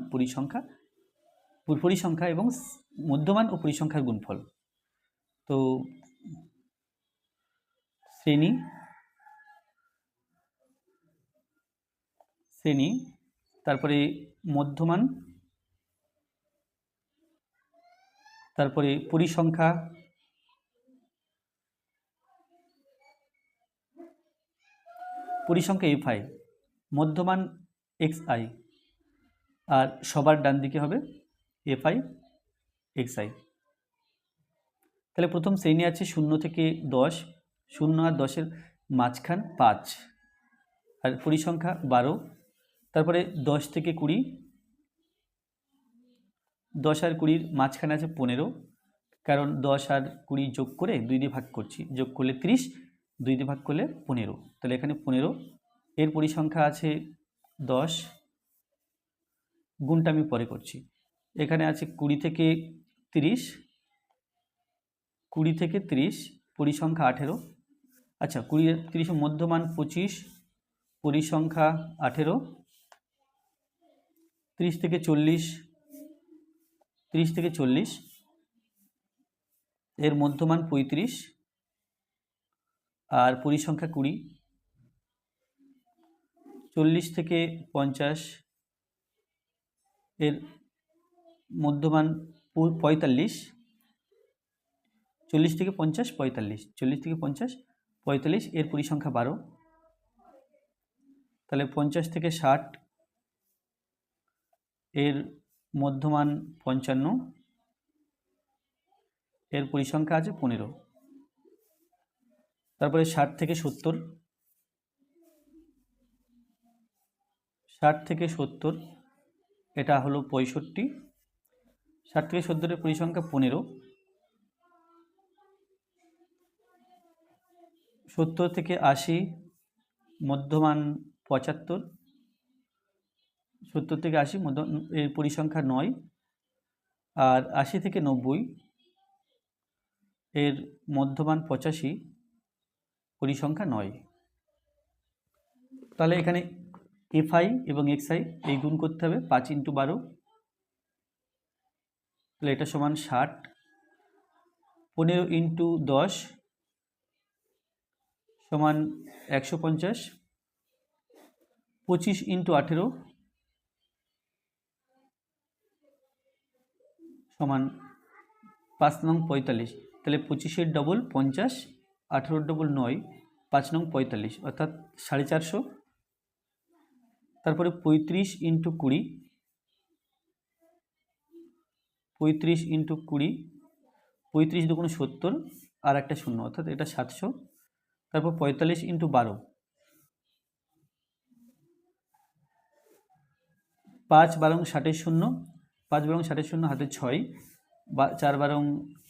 পরিসংখ্যা এবং মধ্যমান ও পরিসংখ্যার গুণফল। তো শ্রেণী, তারপরে মধ্যমান, তারপরে পরিসংখ্যা, পরিসংখ্যা এফআই, মধ্যমান এক্সআই, আর সবার ডান দিকে হবে এফআই এক্সআই। তাহলে প্রথম শ্রেণী আছে 0 থেকে 10, 0 আর 10-এর মাঝখান 5, আর পরিসংখ্যা 12। তারপরে 10 থেকে 20, 10 আর 20-র মাঝখানে আছে 15, কারণ 10 আর 20 যোগ করে 2 দিয়ে ভাগ করছি, যোগ করলে 30, 2 দিয়ে ভাগ করলে 15, তাহলে এখানে 15। এর পরিসংখ্যা আছে 10, গুণটা আমি পরে করছি। এখানে আছে 20 থেকে 30, 20 থেকে 30, পরিসংখ্যা 18। আচ্ছা, 20 আর 30 মধ্যমান 25, পরিসংখ্যা 18। 30 থেকে 40, 30 থেকে 40, এর মধ্যমান 35, আর পরিসংখ্যা 20। 40 থেকে 50, এর মধ্যমান 45, 40 থেকে 50, 45, 40 থেকে 50, 45, এর পরিসংখ্যা 12। তাহলে 50 থেকে 60, এর মধ্যমান 55, এর পরিসংখ্যা আছে 15। তারপরে 60 থেকে 70, 60 থেকে 70, এটা হলো 65, 60 থেকে 70-এর পরিসংখ্যা 15। 70 থেকে 80, মধ্যমান 75, 70 থেকে 80 এর পরিসংখ্যা 9, আর 80 থেকে 90, এর মধ্যমান 85, পরিসংখ্যা 9। তাহলে এখানে এফআই এবং এক্সআই এই গুণ করতে হবে, 5 × 12, তাহলে এটা সমান 60। 15 × 10 সমান 150, 25 × 18 সমান 5 নং 45, তাহলে 25-এর ডবল 50, 18-এর ডবল 9, 5 নং 45, অর্থাৎ 450। তারপরে 35 × 20, 35 × 20, 35 দুগুণ 70, আর একটা শূন্য, অর্থাৎ এটা 700। তারপর 45 × 12, 5 12 60 শূন্য, 5 12 60 শূন্য, হাতে 6, 4 12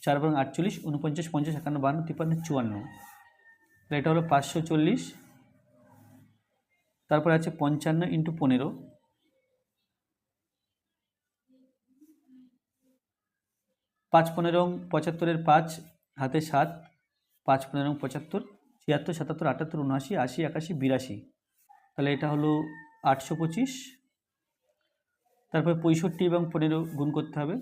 48, 49, 50, 51, 52, 53, 54, তাহলে এটা হলো 540। তারপরে আছে 55 × 15, 5 15 75-এর 5, হাতে 7, 5 15 75, 76 77 78 79 80 81 82, তাহলে এটা হলো 825। তারপর 65 এবং 15 গুণ করতে হবে,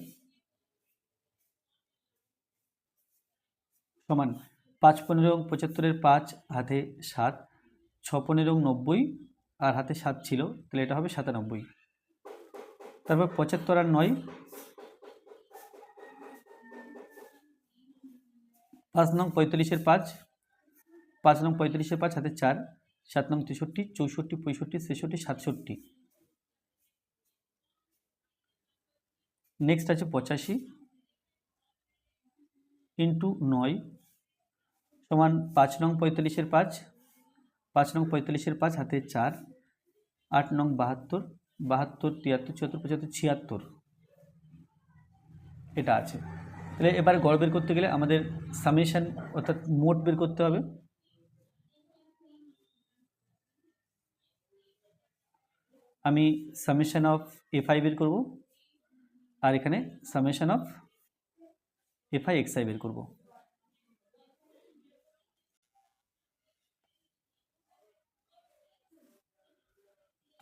সমান 5 15 75-এর 5, হাতে 7, 6 15 90, আর হাতে 7 ছিল, তাহলে এটা হবে 97। তারপর 75 আর 9, 5 নং 45-এর 5, 5 নং 45-এর 5, হাতে 4, 7 নং 63, 64 65 66 67। নেক্সট আছে 85 × 9 সমান 5 নং 45-এর 5, 5 নং 45-এর 5, হাতে 4, 8 নং 72, 72 73 74 75 76, এটা আছে। তাহলে এবার গড় বের করতে গেলে আমাদের সামেশন অর্থাৎ মোট বের করতে হবে। আমি সামেশন অফ এফআই বের করব, আর এখানে সামেশন অফ এফআই এক্সআই বের করব।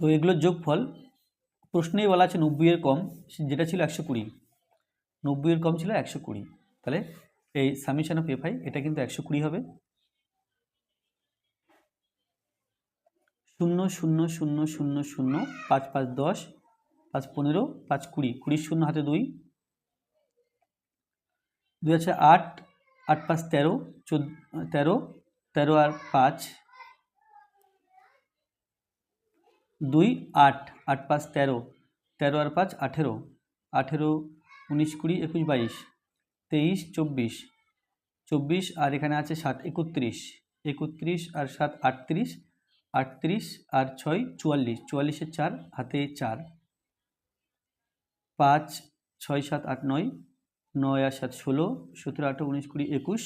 তো এগুলোর যোগফল প্রশ্নেই বলা আছে 90-এর কম, যেটা ছিল 120, 90-এর কম ছিল 120, তাহলে এই সামেশন অফ এফআই এটা কিন্তু 120 হবে। 0 0 0 0 0 5 5 10, 5 15, 5 20, 20 শূন্য, হাতে 2, 2 আছে 8, 8 5 13, 13, 13 আর 5, 2 8, 8 5 13, 13 আর 5 18, 18 19 20 21 22, 23 24, 24 আর এখানে আছে 7 31, 31 আর 7 38, 38 আর 6 44, 44 এর 4 হাতে 4, 5 6 7 8 9, 9 আর 7 16, 17 18 19 20 21,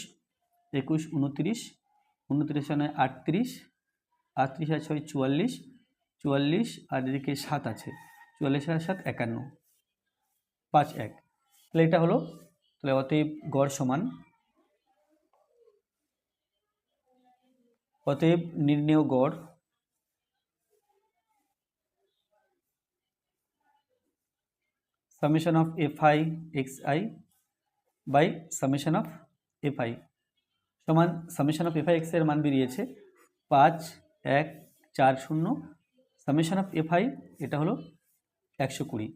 21 29, 29 আর 9 38, 38 আর 6 44, 44 আর এদিকে 7 আছে, 44 আর 7 51, 5 1। তাহলে এটা হলো, তাহলে অতএব গড় সমান, অতএব নির্ণেয় গড় summation of fi xi by summation of fi সমান summation of fi x এর মান বেরিয়েছে 5 1 4 0, summation of fi এটা হলো 120।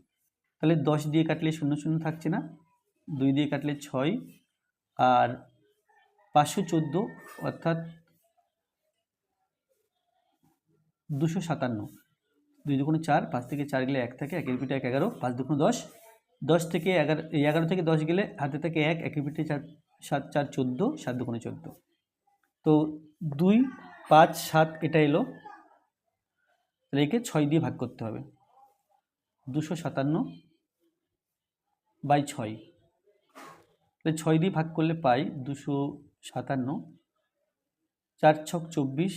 তাহলে 10 দিয়ে কাটলে 0 0 থাকছে না, 2 দিয়ে কাটলে 6 আর 514 অর্থাৎ 257, 2 দুগুণ 4, 5 থেকে 4 গেলে 1 থাকে, 1 এর পিঠে 1 11, 5 দুগুণ 10, 10 থেকে 11 থেকে 10 গেলে হাতে থেকে 1, 1 এর পিঠে 4 7 4 14, 7 দুগুণে 14। তো 2 5 7 এটা এলো, তাহলে একে 6 দিয়ে ভাগ করতে হবে, 257 বাই 6, তাহলে 6 দিয়ে ভাগ করলে পাই 257, 4 ছক 24,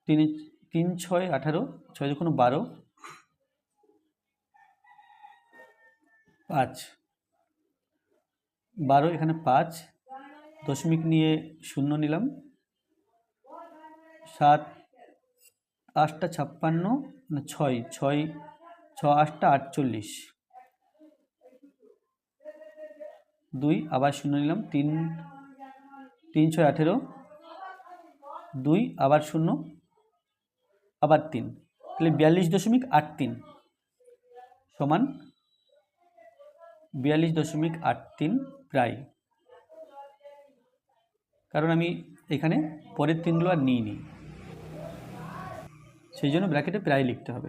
3 6 18, 6 দুগুণ 12, 5 12 এখানে 5 দশমিক নিয়ে 0 নিলাম, 7 8টা 56 না 6 6 6 8টা 48, 2 আবার 0 নিলাম, 3 3 6 18, 2 আবার 0 আবার 3, তাহলে 42.83 সমান 42.83 প্রায়, কারণ আমি এখানে পরের 3গুলো আর নিইনি, সেই জন্য ব্র্যাকেটে প্রায় লিখতে হবে।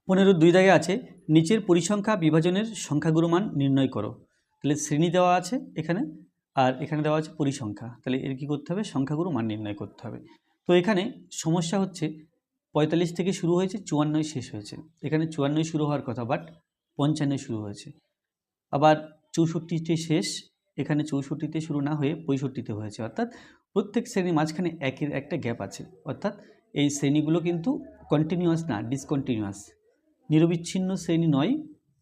15 দাগে আছে নিচের পরিসংখ্যা বিভাজনের সংখ্যাগুরু মান নির্ণয় করো। তাহলে শ্রেণী দেওয়া আছে এখানে, আর এখানে দেওয়া আছে পরিসংখ্যা, তাহলে এর কী করতে হবে, সংখ্যাগুরু মান নির্ণয় করতে হবে। তো এখানে সমস্যা হচ্ছে 45 থেকে শুরু হয়েছে, 54 শেষ হয়েছে, এখানে 54 শুরু হওয়ার কথা, বাট 55 শুরু হয়েছে, আবার 64তে শেষ, এখানে 64তে শুরু না হয়ে 65তে হয়েছে, অর্থাৎ প্রত্যেক শ্রেণীর মাঝখানে একের একটা গ্যাপ আছে, অর্থাৎ এই শ্রেণীগুলো কিন্তু কন্টিনিউয়াস না, ডিসকন্টিনিউয়াস, নিরবিচ্ছিন্ন শ্রেণী নয়,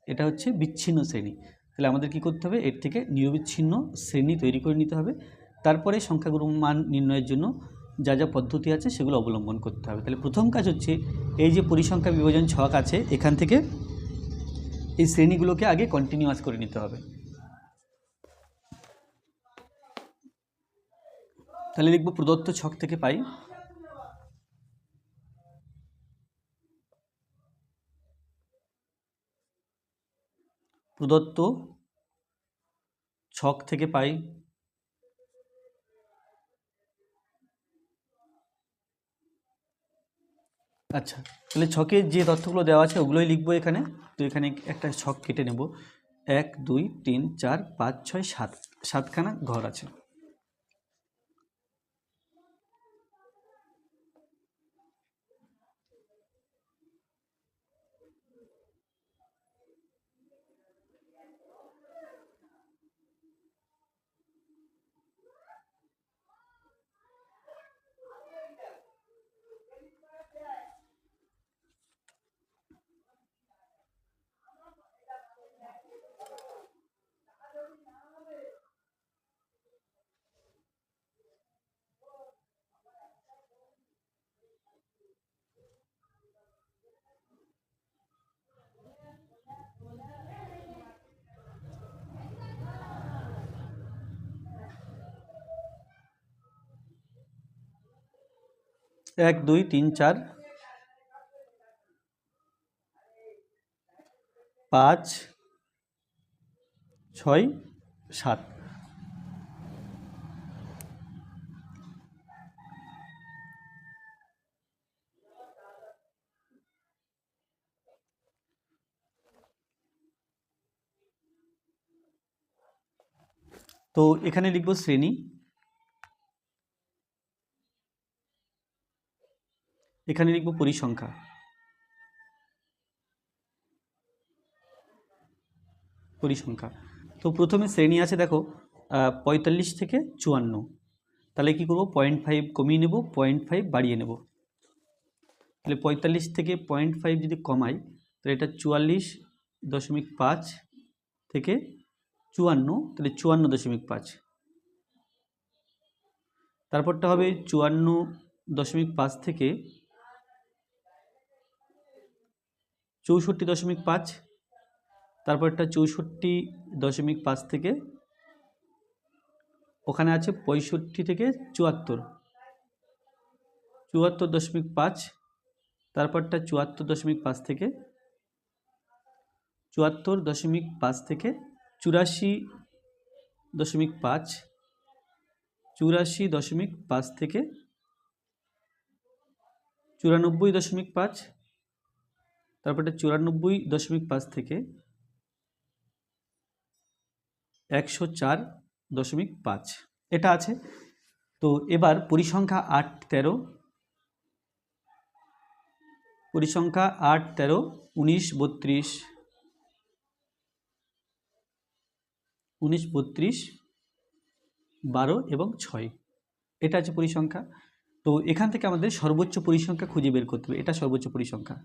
এটা হচ্ছে বিচ্ছিন্ন শ্রেণী। তাহলে আমাদের কি করতে হবে, এর থেকে নিরবিচ্ছিন্ন শ্রেণী তৈরি করে নিতে হবে, তারপরে সংখ্যাগুরু মান নির্ণয়ের জন্য যা যা পদ্ধতি আছে সেগুলো অবলম্বন করতে হবে। তাহলে প্রথম কাজ হচ্ছে এই যে পরিসংখ্যা বিভাজন ছক আছে, এখান থেকে এই শ্রেণীগুলোকে আগে কন্টিনিউয়াস করে নিতে হবে। তাহলে লিখব প্রদত্ত ছক থেকে পাই, প্রদত্ত ছক থেকে পাই আচ্ছা, তাহলে ছকে যে তথ্যগুলো দেওয়া আছে ওগুলোই লিখবো এখানে। তো এখানে একটা ছক কেটে নেব, 1 2 3 4 5 6 7, 7খানা ঘর আছে। এক 2 3 4 5 6 7। তো এখানে লিখব শ্রেণী, এখানে লিখব পরিসংখ্যা। পরিসংখ্যা তো প্রথমে শ্রেণী আছে দেখো 45 থেকে 54, তাহলে কি করব 0.5 কমিয়ে নেব, 0.5 বাড়িয়ে নেব। তাহলে 45 থেকে 0.5 যদি কমাই তাহলে এটা 44.5 থেকে 54, তাহলে 54.5। তারপরটা হবে 54.5 থেকে 64.5, তারপরটা 64.5 থেকে ওখানে আছে 65 থেকে 74, 74.5, তারপরটা 74.5 থেকে 74.5 থেকে 84.5, 84.5 থেকে 94.5, তারপরটা 94.5 থেকে 104.5, এটা আছে। তো এবার পরিসংখ্যা 8, 13, পরিসংখ্যা 8, 13, 19, 32, 19, 32, 12 এবং 6, এটা আছে পরিসংখ্যা। তো এখান থেকে আমাদের সর্বোচ্চ পরিসংখ্যা খুঁজে বের করতে হবে, এটা সর্বোচ্চ পরিসংখ্যা,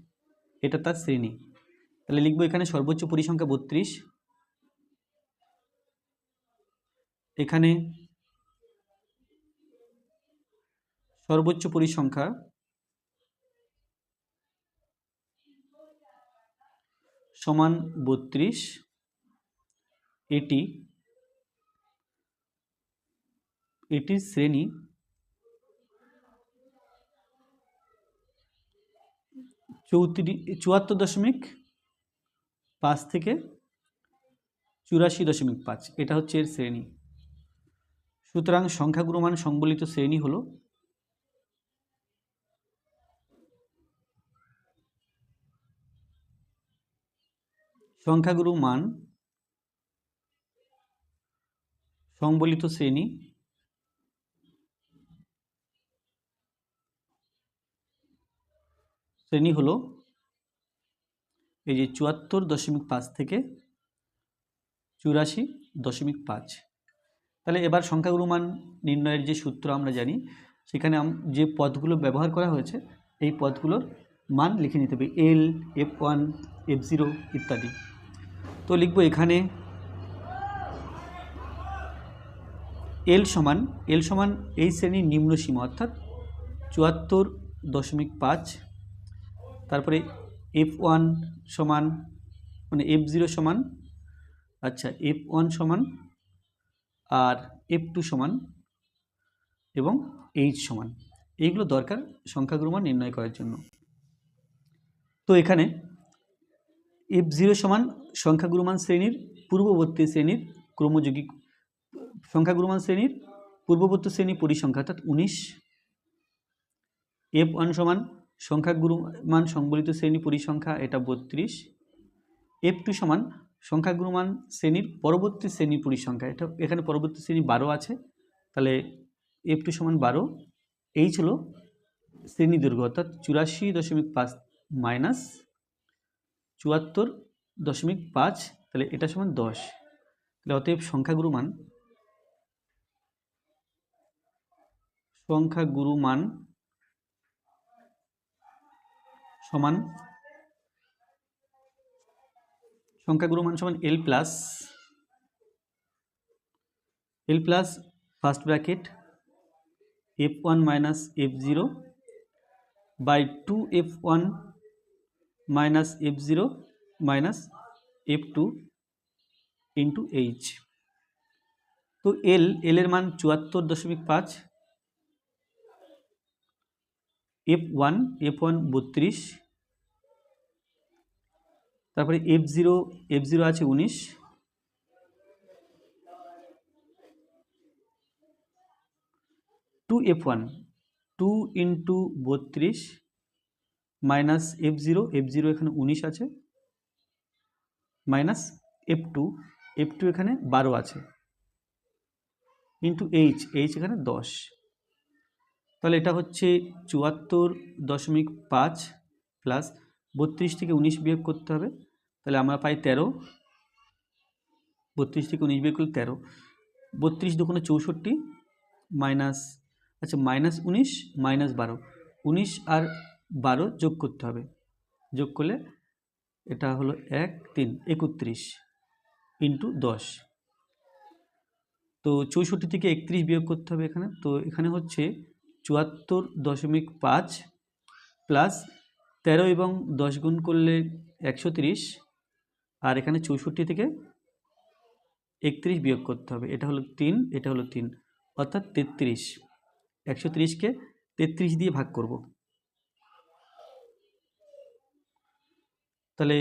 এটা তার শ্রেণী। তাহলে লিখবো এখানে সর্বোচ্চ পরিসংখ্যা 32, এখানে সর্বোচ্চ পরিসংখ্যা সমান 32, এটি শ্রেণী 74.5 থেকে 84.5, এটা হচ্ছে এর শ্রেণী। সুতরাং সংখ্যাগুরু মান সংবলিত শ্রেণী হলো সংখ্যাগুরু মান সংবলিত শ্রেণী হলো এই যে 74.5 থেকে 84.5। তাহলে এবার সংখ্যাগুরু মান নির্ণয়ের যে সূত্র আমরা জানি, সেখানে যে পদগুলো ব্যবহার করা হয়েছে এই পদগুলোর মান লিখে নিতে হবে, L, F1, F0 ইত্যাদি। তো লিখব এখানে L সমান এই শ্রেণীর নিম্ন সীমা অর্থাৎ 74.5, তারপরে F1 সমান মানে F0 সমান, আচ্ছা F1 সমান আর F2 সমান এবং H সমান, এইগুলো দরকার সংখ্যাগুরু মান নির্ণয় করার জন্য। তো এখানে F0 সমান সংখ্যাগুরু মান শ্রেণীর পূর্ববর্তী শ্রেণীর ক্রমযৌগিক, সংখ্যাগুরু মান শ্রেণীর পূর্ববর্তী শ্রেণী পরিসংখ্যা অর্থাৎ 19। F1 সমান সংখ্যাগুরু মান সংবলিত শ্রেণী পরিসংখ্যা, এটা 32। F2 সমান সংখ্যাগুরু মান শ্রেণীর পরবর্তী শ্রেণীর পরিসংখ্যা, এটা এখানে পরবর্তী শ্রেণী 12 আছে, তাহলে F2 সমান 12। H হলো শ্রেণী দৈর্ঘ্য অর্থাৎ 84.5 মাইনাস 74.5, তাহলে এটা সমান 10। তাহলে অতএব সংখ্যাগুরু মান সমান L plus first bracket F1 minus F0 by 2F1 minus F0 minus F2 into H। তো L এর মান 74.5, F1 32, তারপরে F0 আছে 19, F1 2 ইন্টু 32 মাইনাস F0 এখানে 19 আছে মাইনাস F2 এখানে 12 আছে ইন্টু এইচ এখানে 10। তাহলে এটা হচ্ছে 74.5 প্লাস 32 থেকে 19 বিয়োগ করতে হবে, তাহলে আমরা পাই 13। 32 থেকে 19 বিয়োগ করলে 13, 32 দুগুণে 64 মাইনাস মাইনাস 19 মাইনাস 12, 19 আর 12 যোগ করতে হবে, যোগ করলে এটা হলো 1 3 31 ইন্টু 10। তো 64 থেকে 31 বিয়োগ করতে হবে এখানে, তো এখানে হচ্ছে 74.5 প্লাস 13 এবং 10 গুণ করলে 130, আর এখানে 64 থেকে 31 বিয়োগ করতে হবে, এটা হলো 3 এটা হলো 3 অর্থাৎ 33। 130কে 33 দিয়ে ভাগ করব, তাহলে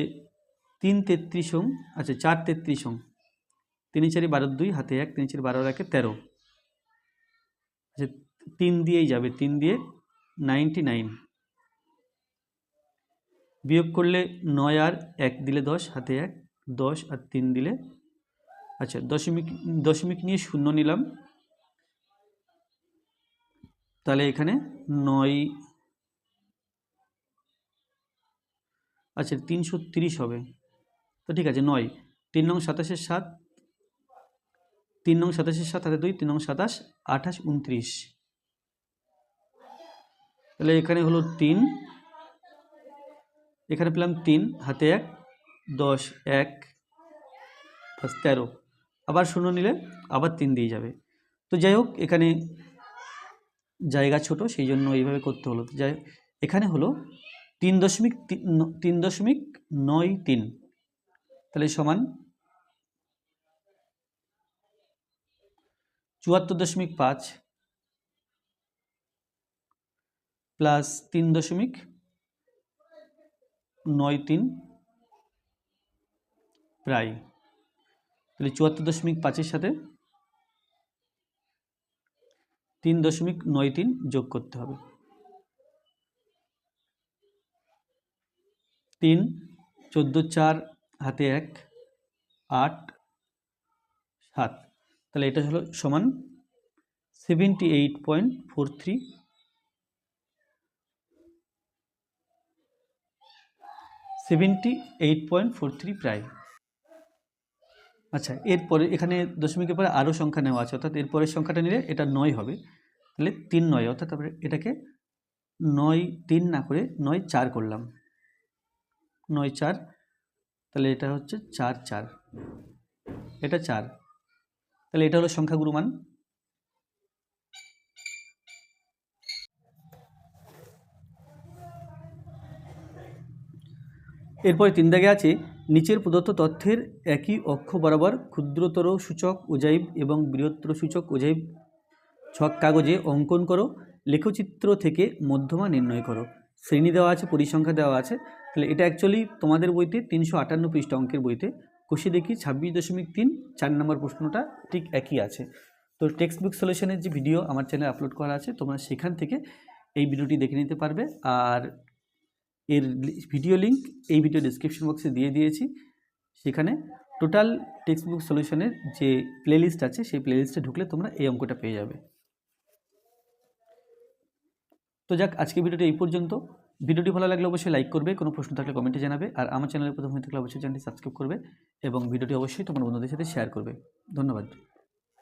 3 33 হোম 4 33 হোম, 3 4 12 2 হাতে 1, 3 4 12 রাখে 13, 3 দিয়েই যাবে, 3 দিয়ে 99 বিয়োগ করলে 9 আর 1 দিলে 10 হাতে 1, 10 আর 3 দিলে দশমিক নিয়ে শূন্য নিলাম, তাহলে এখানে 9 330 হবে, তো ঠিক আছে 9 3 নং 27 7, 3 নং 27 7 হাতে 2, 3 নং 27 28 29, তাহলে এখানে হলো 3, এখানে পেলাম 3 হাতে 1 10 1 প্লাস 13, আবার শূন্য নিলে আবার 3 দিয়ে যাবে। তো যাই হোক এখানে জায়গা ছোট সেই জন্য এইভাবে করতে হলো। যাই এখানে হলো 3.93, তাহলে সমান 74.5 প্লাস 3.93 প্রায়, তাহলে 74.5-এর সাথে 3.93 যোগ করতে হবে, 3 14 4 হাতে 1 8 7, তাহলে এটা হলো সমান 78.43, 78.43 প্রায়। এরপরে এখানে দশমিকের পরে আরও সংখ্যা নেওয়া আছে, অর্থাৎ এরপরের সংখ্যাটা নিলে এটা 9 হবে, তাহলে 3 9, অর্থাৎ তারপরে এটাকে 9 3 না করে 9 4 করলাম, 9 4, তাহলে এটা হচ্ছে 4 4, এটা 4, তাহলে এটা হলো সংখ্যাগুরু মান। এরপরে 3 দাগে আছে নিচের প্রদত্ত তথ্যের একই অক্ষ বরাবর ক্ষুদ্রতর সূচক ওজাইব এবং বৃহত্তর সূচক ওজাইব ছক কাগজে অঙ্কন করো, লেখচিত্র থেকে মধ্যমা নির্ণয় করো। শ্রেণী দেওয়া আছে, পরিসংখ্যা দেওয়া আছে, তাহলে এটা অ্যাকচুয়ালি তোমাদের বইতে 358 পৃষ্ঠা অঙ্কের বইতে কষে দেখি 26.3 4 নম্বর প্রশ্নটা ঠিক একই আছে। তো টেক্সট বুক সলিউশনের যে ভিডিও আমার চ্যানেলে আপলোড করা আছে, তোমরা সেখান থেকে এই ভিডিওটি দেখে নিতে পারবে, আর এর ভিডিও লিঙ্ক এই ভিডিও ডিসক্রিপশন বক্সে দিয়ে দিয়েছি, সেখানে টোটাল টেক্সট বুক সলিউশনের যে প্লেলিস্ট আছে সেই প্লেলিস্টে ঢুকলে তোমরা এই অঙ্কটা পেয়ে যাবে। তো যাক, আজকে ভিডিওটি এই পর্যন্ত। ভিডিওটি ভালো লাগলে অবশ্যই লাইক করবে, কোনো প্রশ্ন থাকলে কমেন্টে জানাবে, আর আমার চ্যানেলে প্রথম হয়ে থাকলে অবশ্যই চ্যানেলটি সাবস্ক্রাইব করবে এবং ভিডিওটি অবশ্যই তোমার বন্ধুদের সাথে শেয়ার করবে। ধন্যবাদ।